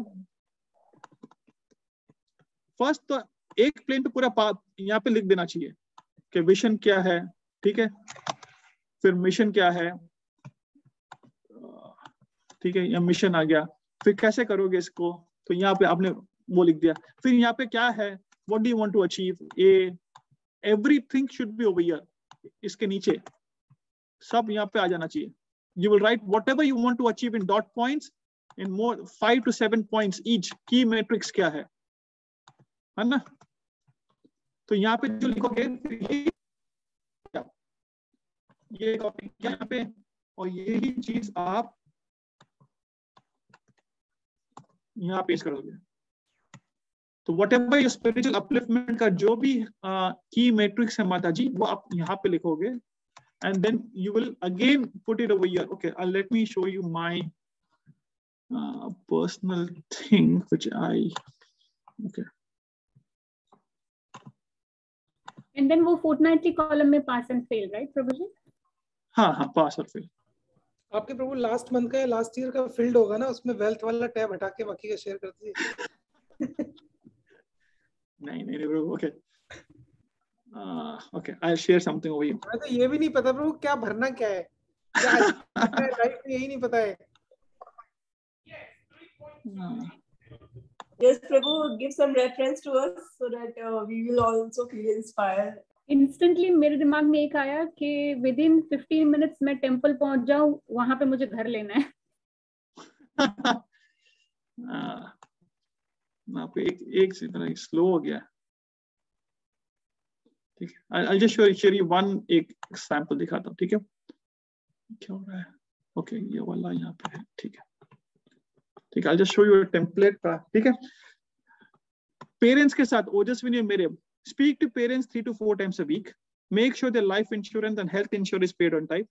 First तो एक plane पे पूरा यहाँ पे लिख देना चाहिए कि विजन क्या है, ठीक है, फिर मिशन क्या है, ठीक है, या मिशन आ गया, फिर कैसे करोगे इसको, तो यहाँ पे आपने वो लिख दिया, फिर यहाँ पे क्या है, what do you want to achieve, everything should be over here, इसके नीचे सब यहाँ पे आ जाना चाहिए। You will write whatever you want to achieve in dot points, in more 5 to 7 points each, की मैट्रिक्स क्या है ना। तो यहाँ पे जो लिखोगे, ये कॉपी क्या यहाँ पे, और यही चीज आप यहाँ पेश करोगे। तो व्हाटएवर योर स्पिरिचुअल अपलिफ्टमेंट का जो भी की मैट्रिक्स है माता जी, वो आप यहाँ पे लिखोगे, and then you will again put it over here. Okay, let me show you my personal thing which I, okay, And then वो fortnightly column में pass and fail, right, Prabhuji? हाँ हाँ, पास और फेल। आपके प्रभु लास्ट मंथ का या last year का field होगा ना, उसमें वेल्थ वाला टैब हटा के बाकी का शेयर कर दीजिए। नहीं नहीं Prabhu, okay okay, I share something over here. मैं तो ये भी नहीं पता प्रभु क्या भरना क्या है, लाइफ में यही नहीं पता है। Yes, Prabhu, give some reference to us so that we will also feel inspired. Instantly मेरे दिमाग में एक आया कि within 15 minutes मैं टेम्पल पहुंच जाऊं, वहां पे मुझे घर लेना है। आप एक से तरह स्लो हो गया, ठीक है। I'll just share you one एक सैंपल दिखाता हूँ, ठीक है, क्या हो रहा है। ओके, ये वाला यहाँ पे है, ठीक है ठीक है। I'll just show you a template का, ठीक है। पेरेंट्स के साथ ओजस्वी ने मेरे speak to parents 3 to 4 times a week. Make sure their life insurance and health insurance is paid on time.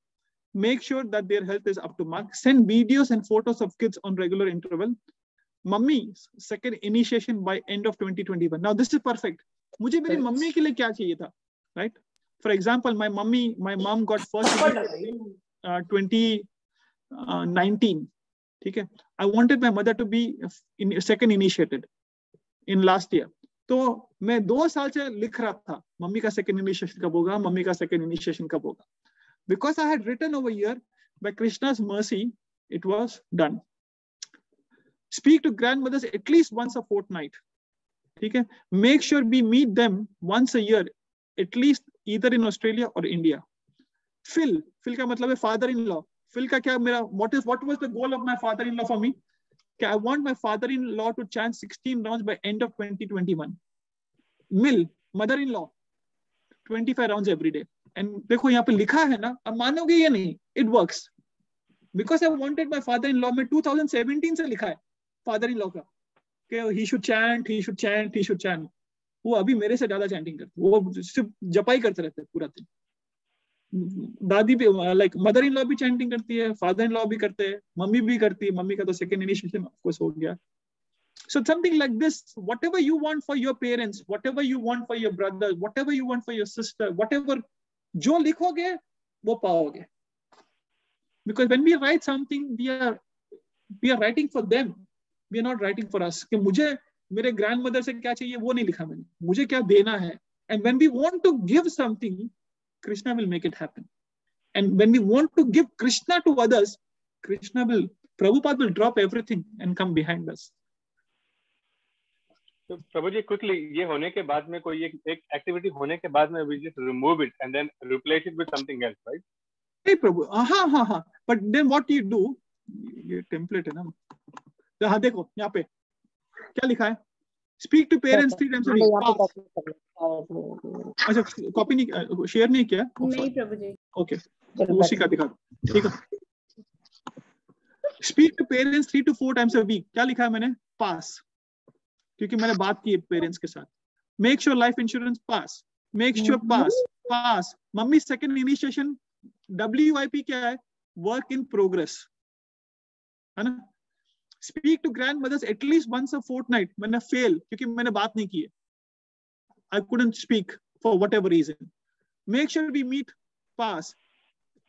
Make sure that their health is up to mark. Send videos and photos of kids on regular interval. Mummy second initiation by end of 2021. Now this is perfect. मुझे मेरी mummy के लिए क्या चाहिए था, right? For example, my mom got first in 2019. ठीक है, I wanted my mother to be second initiated in last year. तो मैं 2 साल से लिख रहा था मम्मी का सेकंड इनिशिएशन कब होगा, मम्मी का सेकंड इनिशिएशन कब होगा, because I had written over here, by Krishna's mercy it was done. Speak to grandmothers at least once a fortnight, ठीक है। Make sure we meet them once a year at least, either in Australia or India. Phil का मतलब है father in law. Phil का क्या, मेरा what was the goal of my father in law for me? I want my father-in-law to chant 16 rounds by end of 2021. Mill, mother-in-law, 25 rounds every day. And देखो यहाँ पे लिखा है ना, अब मानोगे या नहीं, it works. Because I wanted my father-in-law, में 2017 से लिखा है father-in-law का, कि he should chant, he should chant, he should chant. वो अभी मेरे से ज्यादा chanting करते, वो सिर्फ जपाई करते रहते पूरा दिन। दादी भी लाइक मदर इन लॉ भी चैंटिंग करती है, फादर इन लॉ भी करते हैं, मम्मी भी करती है, मम्मी का तो सेकंड इनिशिएशन ऑफ कोर्स हो गया। So something like this, whatever you want for your parents, whatever you want for your brother, whatever you want for your sister, whatever जो लिखोगे वो पाओगे। Because when we write something, we are writing for them, we are not writing for us. कि मुझे मेरे grandmother से क्या चाहिए वो नहीं लिखा मैंने, मुझे क्या देना है। And when we want to give something, Krishna will make it happen. And when we want to give Krishna to others, Prabhupada will drop everything and come behind us. So Prabhu ji, quickly, ये होने के बाद में कोई एक activity होने के बाद में we just remove it and then replace it with something else, right? Hey Prabhu, हाँ, but then what do you do? ये template है ना, हाँ देखो यहाँ पे क्या लिखा है, speak to parents 3 times a week. अच्छा कॉपी नहीं, शेयर नहीं किया? नहीं प्रभु जी. ओके, उसी का दिखा, ठीक है. Speak to parents 3 to 4 times a week. क्या लिखा है मैंने? पास, क्योंकि मैंने बात की पेरेंट्स के साथ. Make sure life insurance pass, make sure pass pass. मम्मी सेकंड इनिशिएशन WIP क्या है? वर्क इन प्रोग्रेस, है ना. Speak to grandmothers at least once a fortnight. मैंने फेल क्योंकि मैंने बात नहीं की है. I couldn't speak for whatever reason. Make sure we meet pass.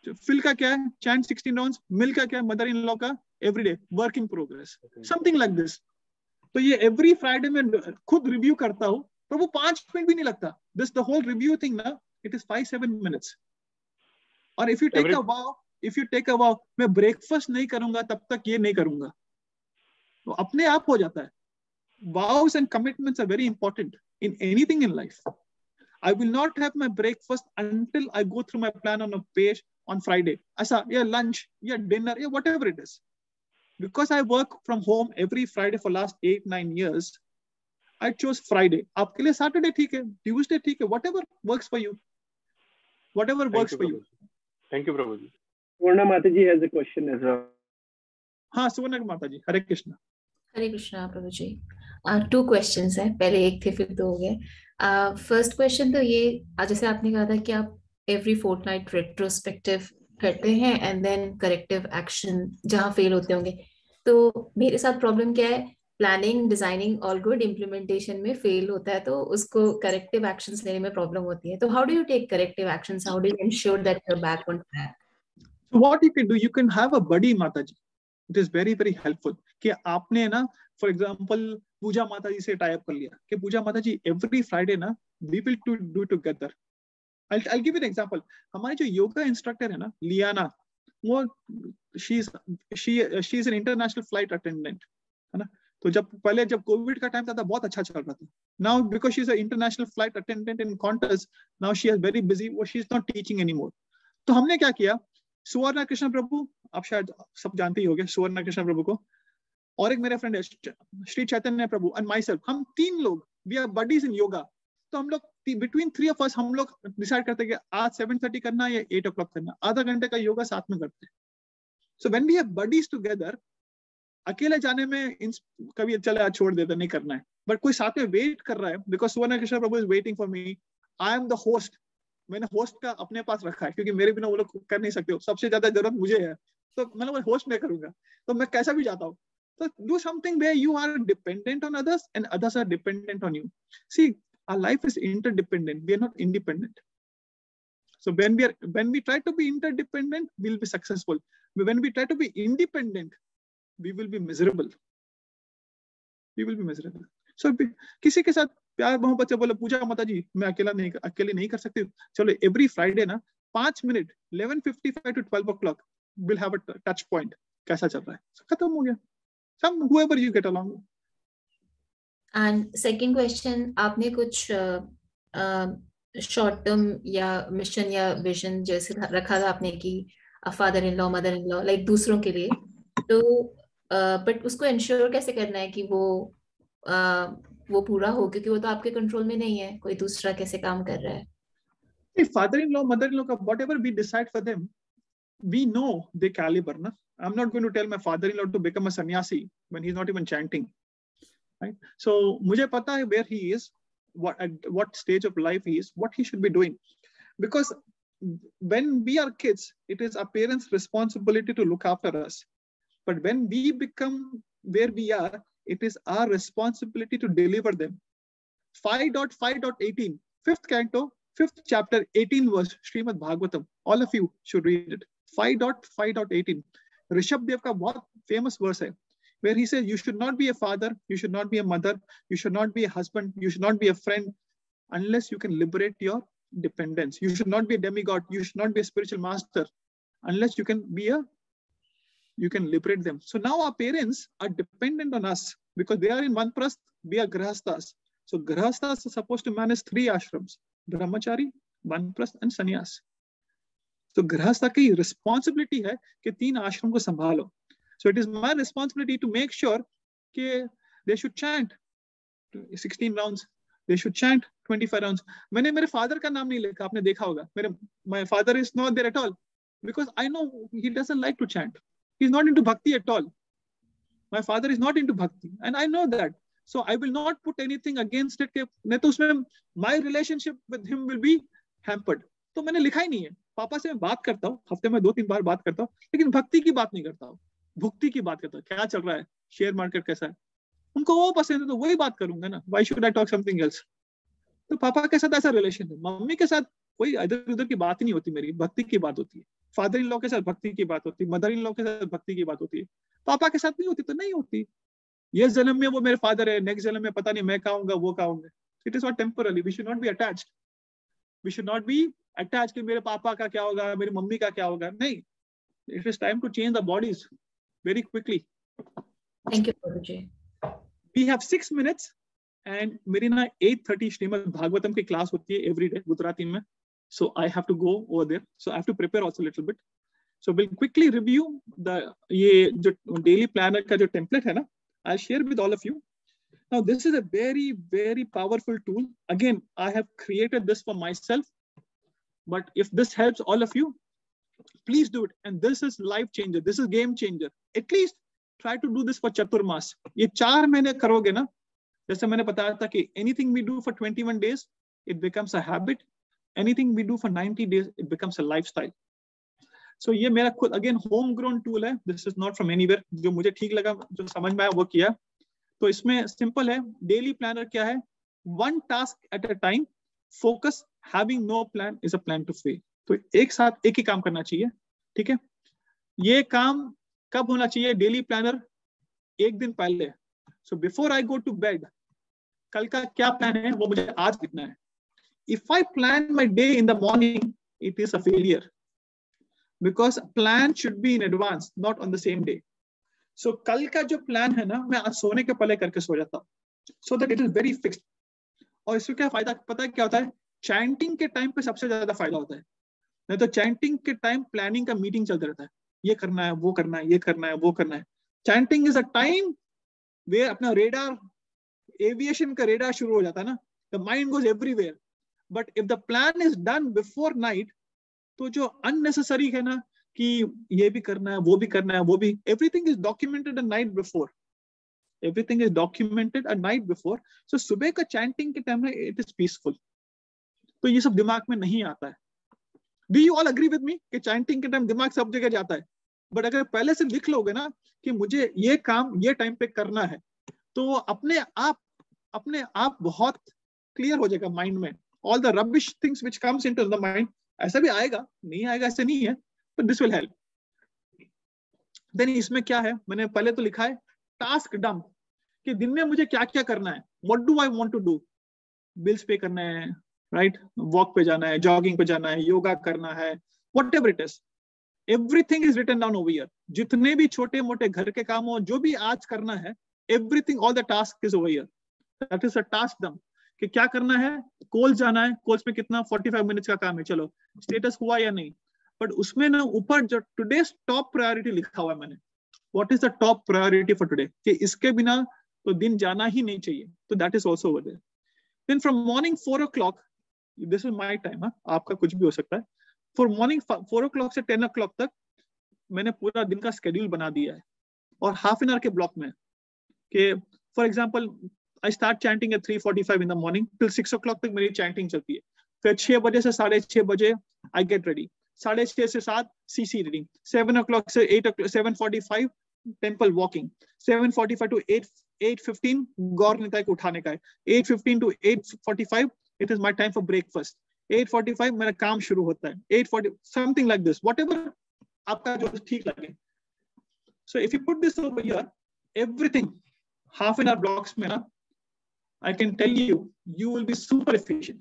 Fill का क्या है? Chant 16 rounds. मिल का क्या है? मदर इन लॉ का everyday work in progress, something like this. तो ये एवरी फ्राइडे में खुद रिव्यू करता हूँ. पर वो 5 मिनट भी नहीं लगता. This the whole review thing ना, इट इज 5-7 minutes. और if you take a vow, मैं ब्रेकफास्ट नहीं करूंगा तब तक ये नहीं करूंगा, तो अपने आप हो जाता है. Vows and commitments are very important in anything in life. I will not have my breakfast until I go through my plan on a page on Friday. ऐसा, या lunch, या dinner, या whatever it is. Because I work from home every Friday for last 8-9 years, I chose Friday. आपके लिए Saturday ठीक है, Tuesday ठीक है, whatever works for you. Whatever works for you. Thank you, Prabhu ji. Purna Mataji has a question as well. हाँ, सुवर्णा माता जी, हरे कृष्णा. हरे कृष्णा प्रभु जी. 2 questions है, पहले एक थे फिर 2 हो गए. फर्स्ट क्वेश्चन तो ये, जैसे आपने कहा था कि आप एवरी फोर्टनाइट रेट्रोस्पेक्टिव करते हैं एंड देन करेक्टिव एक्शन जहाँ फेल होते होंगे. तो मेरे साथ प्रॉब्लम क्या है, planning designing all good, implementation में फेल होता है तो उसको करेक्टिव एक्शंस लेने में प्रॉब्लम होती है. तो how do you take corrective actions, how do you ensure that you are back on track? So what you can do, you can have a buddy माता जी. It is very very helpful कि आपने ना, for example पूजा माता जी से tie up कर लिया कि पूजा माता जी every Friday ना we will do together. I'll give you an example. हमारी जो योगा इंस्ट्रक्टर है ना, लियाना, वो she is an international flight attendant, है ना. तो जब कोविड का टाइम था तो बहुत अच्छा चल रहा था. Now because she is an international flight attendant in Qantas, now she is very busy, she is not teaching anymore. तो हमने क्या किया, सुवर्ण कृष्ण प्रभु, आप शायद सब जानते ही होंगे सुवर्ण कृष्ण प्रभु को, और एक मेरे फ्रेंड है श्री चैतन्य प्रभु एंड माई सेल्फ, हम 3 लोग वी आर बडीज इन योगा. तो हम लोग बिटवीन 3 of us हम लोग डिसाइड करते हैं कि आज 7:30 करना या 8 o'clock करना, आधा घंटे का योगा साथ में करते हैं. So when we have buddies together, अकेले जाने में कभी चले आज छोड़ देते, नहीं करना है, बट कोई साथ में वेट कर रहा है, because Suvarna Krishna Prabhu is waiting for me. I am the host. मैंने होस्ट का अपने पास रखा है क्योंकि मेरे बिना वो लोग कर नहीं सकते हो, सबसे ज्यादा जरूरत मुझे है, तो मैं होस्ट नहीं करूंगा, तो मैं कैसा भी जाता हूँ. So do something where you are dependent on others and others are dependent on you. See, our life is interdependent. We are not independent. So when we try to be interdependent, we'll be successful. But when we try to be independent, we will be miserable. We will be miserable. So किसी के साथ प्यार मोहब्बत से बोले, पूजा माता जी मैं अकेले नहीं कर सकती, चलो एवरी फ्राइडे ना 5 minute 11:55 to 12 o'clock we'll have a touch point. कैसा चल रहा है, खत्म हो गया. Whoever you get along with. And second question, आपने कुछ शॉर्ट टर्म या मिशन या विजन जैसे रखा था आपने कि father in law mother in law like दूसरों के लिए, तो बट उसको इंश्योर कैसे करना है कि वो पूरा हो, क्योंकि वो तो आपके कंट्रोल में नहीं है, कोई दूसरा कैसे काम कर रहा है. Father in law mother in law का whatever we decide for them, we know the caliber, na. I'm not going to tell my father-in-law to become a sannyasi when he's not even chanting, right? So mujhe pata hai where he is, what stage of life he is, what he should be doing, because when we are kids, it is our parents' responsibility to look after us, but when we become where we are, it is our responsibility to deliver them. 5.5.18 5th canto 5th chapter 18 verse Srimad Bhagavatam, all of you should read it. 5.5.18 Rishabh Dev का बहुत famous verse है, where he says you should not be a father, you should not be a mother, you should not be a husband, you should not be a friend unless you can liberate your dependents. You should not be a demigod, you should not be a spiritual master unless you can liberate them. So now our parents are dependent on us because they are in Vanprasth, we are grahasthas. So grahasthas are supposed to manage 3 ashrams, brahmachari, vanprasth and sannyas. तो गृहस्थ की responsibility है कि 3 आश्रम को संभालो. So it is my responsibility to make sure कि they should chant 16 rounds, they should chant 25 rounds. मैंने मेरे फादर का नाम नहीं लिखा, आपने देखा होगा. My father is not there at all because I know he doesn't like to chant. He's not into bhakti at all. My father is not into bhakti and I know that. So I will not put anything against it. नहीं तो उसमें my relationship with him will be hampered. तो मैंने लिखा ही नहीं है. पापा से मैं बात करता हूँ, हफ्ते में 2-3 बार बात करता हूँ, लेकिन भक्ति की बात नहीं करता हूँ. भुक्ति की बात करता हूँ. क्या चल रहा है, शेयर मार्केट कैसा है, उनको वो पसंद है तो वही बात करूंगा ना. Why should I talk something else? तो पापा के साथ ऐसा रिलेशन है. मम्मी के साथ कोई इधर उधर की बात ही नहीं होती मेरी, भक्ति की बात होती है. फादर इन लॉ के साथ भक्ति की बात होती है, मदर इन लॉ के साथ भक्ति की बात होती है. पापा के साथ नहीं होती तो नहीं होती. ये जन्म में वो मेरे फादर है, नेक्स्ट जन्म में पता नहीं मैं कहूंगा वो कहूंगा. It is not temporary. We should not be attached. We should not be attached कि मेरे पापा का क्या होगा, मेरी मम्मी का क्या होगा. नहीं. It is time to change the bodies very quickly. Thank you Prabhuji. We have 6 minutes and मेरी ना 8:30 श्रीमद् भागवतम की क्लास होती है एवरी डे गुजराती में. So I have to go over there. So I have to prepare also a little bit. So we'll quickly review the ये जो daily planner का जो template है ना, I'll share with all of you. Now this is a very, very powerful tool. Again, I have created this for myself. But if this helps all of you, please do it. And this is life changer. This is game changer. At least try to do this for Chaturmas. ये 4 महीने करोगे ना, जैसे मैंने बताया था कि anything we do for 21 days, it becomes a habit. Anything we do for 90 days, it becomes a lifestyle. So ये मेरा खुद again homegrown tool है. This is not from anywhere. जो मुझे ठीक लगा, जो समझ में आया वो किया. तो इसमें simple है. Daily planner क्या है? One task at a time. Focus. Having no plan is a plan to fail. तो एक साथ एक ही काम करना चाहिए. ठीक है? ये काम कब होना चाहिए? Daily planner एक दिन पहले. So before I go to bed, कल का क्या प्लान है वो मुझे आज लिखना है. If I plan my day in the morning, it is a failure because plan should be in advance, not on the same day. So कल का जो प्लान है ना, मैं आज सोने के पहले करके सो जाता हूँ, so that it is very fixed. और इससे क्या फायदा पता है क्या होता है? चैंटिंग के टाइम पे सबसे ज्यादा फायदा होता है. नहीं तो चैंटिंग के टाइम प्लानिंग का मीटिंग चलता रहता है. ये करना है, वो करना है, ये करना है, वो करना है. चैंटिंग इज अ टाइम वे अपना रेडार, एविएशन का रेडार शुरू हो जाता है ना. The mind goes everywhere. But if the plan is done before night, तो जो अननेसेसरी है ना कि ये भी करना है, वो भी करना है, वो भी, everything is documented a night before. Everything is documented a night before. So सुबह का चैंटिंग के टाइम में इट इज पीसफुल. तो ये सब दिमाग में नहीं आता है. Do you all agree with me कि चैंटिंग के टाइम दिमाग सब जगह जाता है. बट अगर पहले से लिख लोगे ना कि मुझे ये काम ये टाइम पे करना है, तो अपने आप बहुत क्लियर हो जाएगा माइंड में. All the rubbish things which comes into the mind, ऐसा भी आएगा, नहीं आएगा ऐसे नहीं है, but this will help. Then इसमें क्या है, मैंने पहले तो लिखा है टास्क डंप, कि दिन में मुझे क्या क्या करना है. What do I want to do? Bills पे करना है, राइट, वॉक पे जाना है, जॉगिंग पे जाना है, योगा करना है, whatever it is. Everything is written down over here. जितने भी छोटे मोटे घर के काम हो, जो भी आज करना है, everything, all the task is over here. That is a task dump. कि क्या करना है? कोल्स जाना है. कोल्स में कितना 45 मिनट्स का काम है, चलो स्टेटस हुआ या नहीं. बट उसमें ना ऊपर जो टुडेस टॉप प्रायोरिटी लिखा हुआ है मैंने, what is the top priority for today, कि इसके बिना तो दिन जाना ही नहीं चाहिए. तो that is also over there. Then from morning 4 o'clock, this is my time, आपका कुछ भी हो सकता है. फॉर मॉर्निंग 4 o'clock से 10 o'clock तक मैंने पूरा दिन का स्केड्यूल बना दिया है. और हाफ एन आवर के ब्लॉक में, कि for example I start chanting at 3:45 in the morning till 6 o'clock तक मेरी चैंटिंग चलती है. फिर 6 बजे से 6:30 बजे आई गेट रेडी. 6:30 से 7 CC रीडिंग. 7 o'clock से 8 o'clock, 7:45 टेम्पल वॉकिंग. 7:45 to 8:15 गौर निताई को उठाने का है. 8:15 to 8:45 it is my time for breakfast. 8:45 मेरा काम शुरू होता है. 8:40 something like this, whatever आपका जो ठीक लगे. So if you put this over here, everything half an hour blocks में ना, I can tell you, you will be super efficient.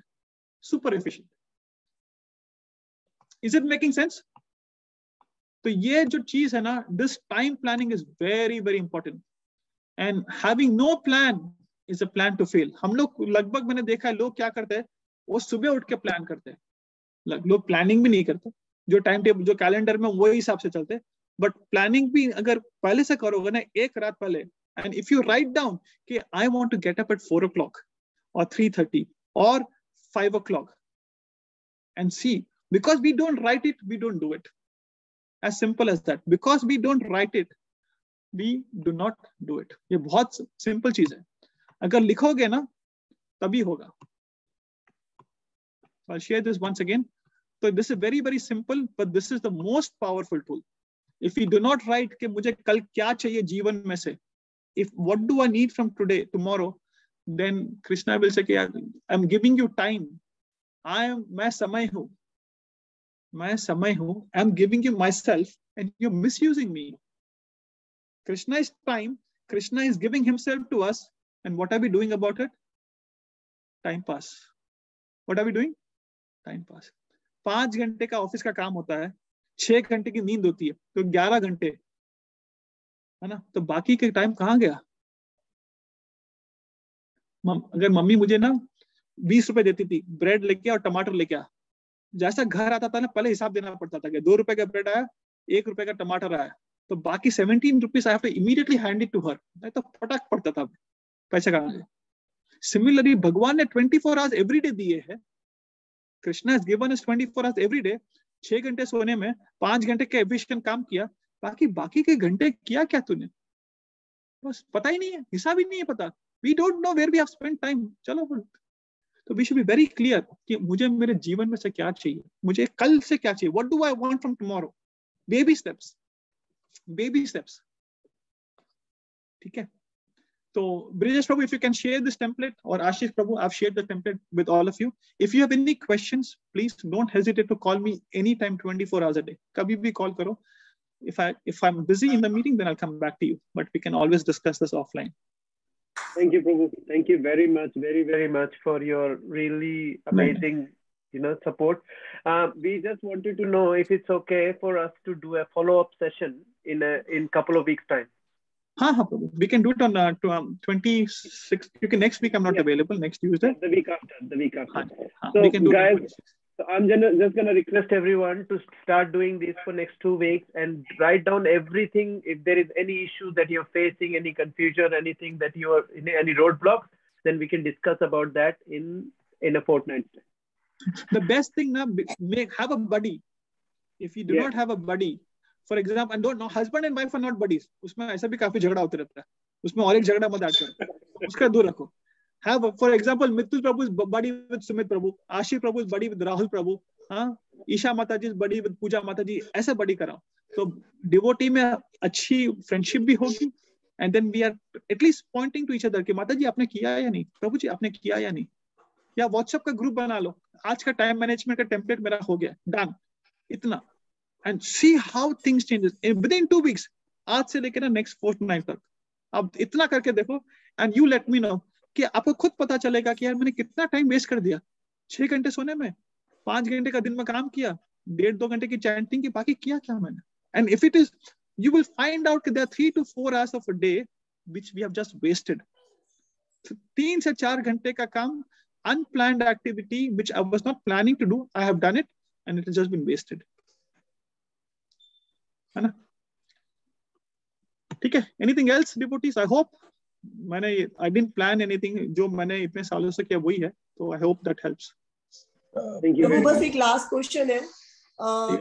Super efficient. Is it making sense? तो ये जो चीज है ना, this time planning is very very important. And having no plan is a plan to fail. हम लोग लगभग मैंने देखा है, लोग क्या करते हैं, वो सुबह उठ के प्लान करते हैं. लोग प्लानिंग भी नहीं करते, जो टाइम टेबल जो कैलेंडर में वही हिसाब से चलते. बट प्लानिंग भी अगर पहले से करोगे ना, एक रात पहले, And if you write down, okay, I want to get up at 4 o'clock or 3:30 or 5 o'clock, and see, because we don't write it, we don't do it. As simple as that. Because we don't write it, we do not do it. ये बहुत simple चीज है. अगर लिखोगे ना, तभी होगा. I'll share this once again. So this is very, very simple, but this is the most powerful tool. If we do not write कि मुझे कल क्या चाहिए जीवन में से, if what do I need from today, tomorrow, then Krishna will say, I'm giving you time. मैं समय हूँ. I'm giving you myself, and you're misusing me. Krishna is time. Krishna is giving himself to us, and what are we doing about it? Time pass. What are we doing? Time pass. 5 घंटे का office का काम होता है, 6 घंटे की नींद होती है, तो 11 घंटे है ना. तो बाकी के टाइम कहाँ गया? अगर मम्मी मुझे ना 20 रुपए देती थी, ब्रेड लेके और टमाटर लेके आ, जैसा घर आता था ना, पहले हिसाब देना पड़ता था कि 2 रुपए का ब्रेड आया, 1 रुपए का टमाटर आया, तो बाकी 17 rupees I have to immediately hand it to her. नहीं तो फटाक पड़ता था पैसे कहाँ गए. सिमिलरली भगवान ने 24 आवर्स एवरी डे दिए हैं. Krishna has given us 24 hours every day. 6 घंटे सोने में 5 घंटे का एफिशिएंट काम किया, बाकी के घंटे किया क्या तूने? बस पता ही नहीं है, हिसाब ही नहीं है पता. We don't know where we have spent time. चलो, तो we should be very clear कि मुझे मेरे जीवन में से क्या चाहिए, मुझे कल से क्या चाहिए. What do I want from tomorrow. Baby steps. ठीक है. So Brijesh Prabhu, if you can share this template, or Ashish Prabhu, I've shared the template with all of you. If you have any questions, please don't hesitate to call me anytime, 24 hours a day. Kabhi bhi call karo. If I'm busy in the meeting, then I'll come back to you. But we can always discuss this offline. Thank you, Prabhu. Thank you very much, very, very much for your really amazing, support. We just wanted to know if it's okay for us to do a follow-up session in couple of weeks' time. हाँ, we can do it on 26. Next week I'm not available. Next Tuesday. The week after. So we can do guys, so I'm just gonna request everyone to start doing this for next 2 weeks and write down everything. If there is any issue that you're facing, any confusion, anything that you are in any roadblocks, then we can discuss about that in a fortnight. The best thing now, have a buddy. If you do not have a buddy, for example, and don't know, husband and wife are not buddies. उसमें ऐसा भी काफी झगड़ा होता रहता है. उसमें और एक झगड़ा मत ऐड करो, उसका दूर रखो. Have, for example, Mithil Prabhu is buddy with Sumit Prabhu, Ashish Prabhu is buddy with Rahul Prabhu, Isha Mataji is buddy with Pooja Mataji. ऐसा buddy कराओ. तो devotee में अच्छी friendship भी होगी, and then we are at least pointing to each other कि माता जी आपने किया या नहीं, प्रभु जी आपने किया या नहीं. या WhatsApp का ग्रुप बना लो, आज का टाइम मैनेजमेंट का टेम्पलेट मेरा हो गया, डन, इतना. And see how things changes within 2 weeks. आज से लेकर ना next fortnight तक अब इतना करके देखो, and you let me know कि आपको खुद पता चलेगा कि यार मैंने कितना टाइम वेस्ट कर दिया. 6 घंटे सोने में, 5 घंटे का दिन में काम किया, 1.5-2 घंटे की चैंटिंग की, बाकी किया क्या मैंने. And if it is, you will find out that there are 3 to 4 hours of a day which we have just wasted. 3 से 4 घंटे का काम, unplanned activity which I was not planning to do, I have done it and it has just been wasted. है ना. ठीक है. Anything else, devotees? I hope I didn't plan anything. जो मैंने इतने सालों से किया वही है. तो I hope that helps. Thank you. प्रभु, बस एक लास्ट क्वेश्चन है.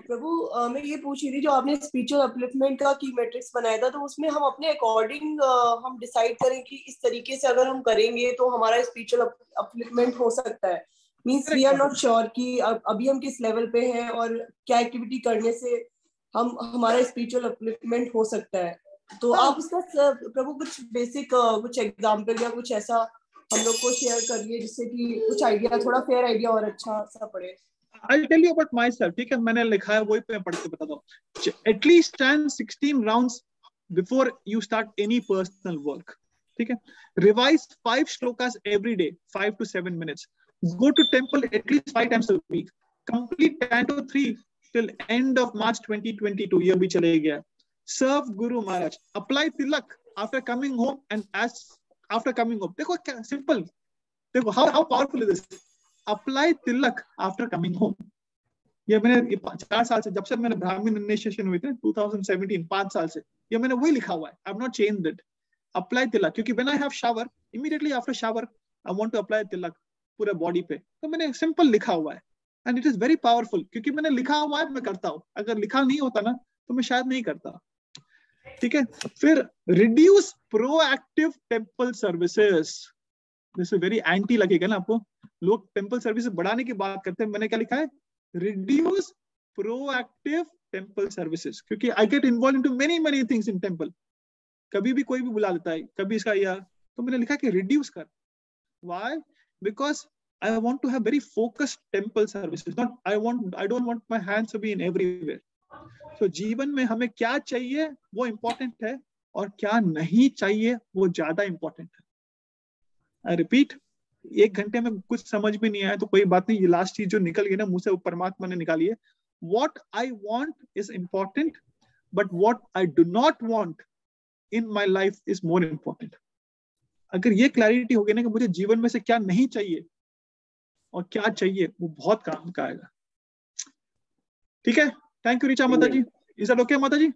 प्रभु, मैं ये पूछ रही थी, जो आपने स्पिरिचुअल अपलिफ्टमेंट का की मैट्रिक्स बनाया था, तो उसमें हम अपने अकॉर्डिंग हम डिसाइड करें कि इस तरीके से अगर हम करेंगे तो हमारा स्पिरिचुअल अपलिफ्टमेंट हो सकता है. Means we are not sure कि अभी हम किस लेवल पे हैं और क्या एक्टिविटी करने से हमारा स्पिरिचुअल अपलिफ्टमेंट हो सकता है. तो आप उसका प्रभु कुछ बेसिक कुछ एग्जांपल या कुछ ऐसा हम लोग को शेयर करिए, जिससे कि कुछ आइडिया, थोड़ा फेयर आइडिया और अच्छा सा पड़े. I'll tell you about myself. ठीक है, मैंने लिखा है, वही पे पढ़ के बताता हूँ. At least stand 16 rounds before you start any personal work. ठीक है. Revise 5 shlokas every day, 5 to 7 minutes. Go to temple at least 5 times a week. Complete Canto 3 till end of March 2022. ये भी चले गया. Serve Guru Maharaj. Apply tilak after coming home and as after coming home. देखो क्या simple. देखो how powerful is this? Apply tilak after coming home. ये मैंने 4 साल से, जब से मैंने ब्राह्मण इनिशिएशन हुई थी 2017, 5 साल से ये मैंने वही लिखा हुआ है. I have not changed it. apply tilak, क्योंकि when I have shower, immediately after shower I want to apply tilak पूरे बॉडी पे, तो मैंने सिंपल लिखा हुआ है and it is very powerful, क्योंकि मैंने लिखा हुआ है मैं करता हूँ, अगर लिखा नहीं होता ना तो मैं शायद नहीं करता। ठीक है, फिर reduce proactive temple services, this is very anti लगेगा ना आपको, लोग टेम्पल सर्विसेज बढ़ाने की बात करते हैं, मैंने क्या लिखा है, रिड्यूस प्रोएक्टिव टेम्पल सर्विसेज, क्योंकि I get involve into many many things in temple, कभी भी कोई भी बुला देता है, कभी इसका या, तो मैंने लिखा कि रिड्यूस कर। Why? Because I want to have very focused temple services. I don't want my hands to be in everywhere. So जीवन में हमें क्या चाहिए वो important है और क्या नहीं चाहिए वो ज्यादा important है। I repeat, 1 घंटे में कुछ समझ में नहीं आया तो कोई बात नहीं, ये लास्ट चीज जो निकल गई ना मुझसे वो परमात्मा ने निकाली है। What I want is important, but what I do not want in my life is more important. अगर ये क्लैरिटी हो गई ना कि मुझे जीवन में से क्या नहीं चाहिए और क्या चाहिए, वो बहुत काम का आएगा। ठीक है, थैंक यू ऋचा माता जी। इज दैट ओके माता जी?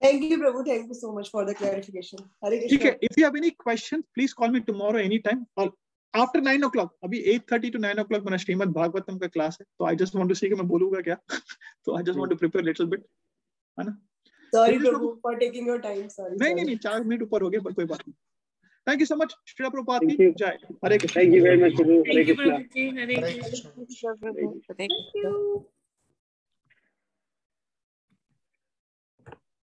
Thank you, Prabhu. Thank you so much for the clarification. Hare Krishna. ठीक है, if you have any question please call me tomorrow any time और आफ्टर 9 o'clock, अभी 8:30 to 9 o'clock मेरा श्रीमद् भागवतम का class है, तो I just want to see कि मैं बोलूंगा क्या तो I just want to prepare little bit, है ना? Sorry, Prabhu, for taking your time. Sorry. नहीं 4 मिनट ऊपर हो गए, पर कोई बात नहीं। Thank you so much, Shri Prabhupada की जय, हरे Krishna. Thank you very much, Prabhu. Hare Thank you, Krishna. Prabhuji. Hare Krishna. Thank you.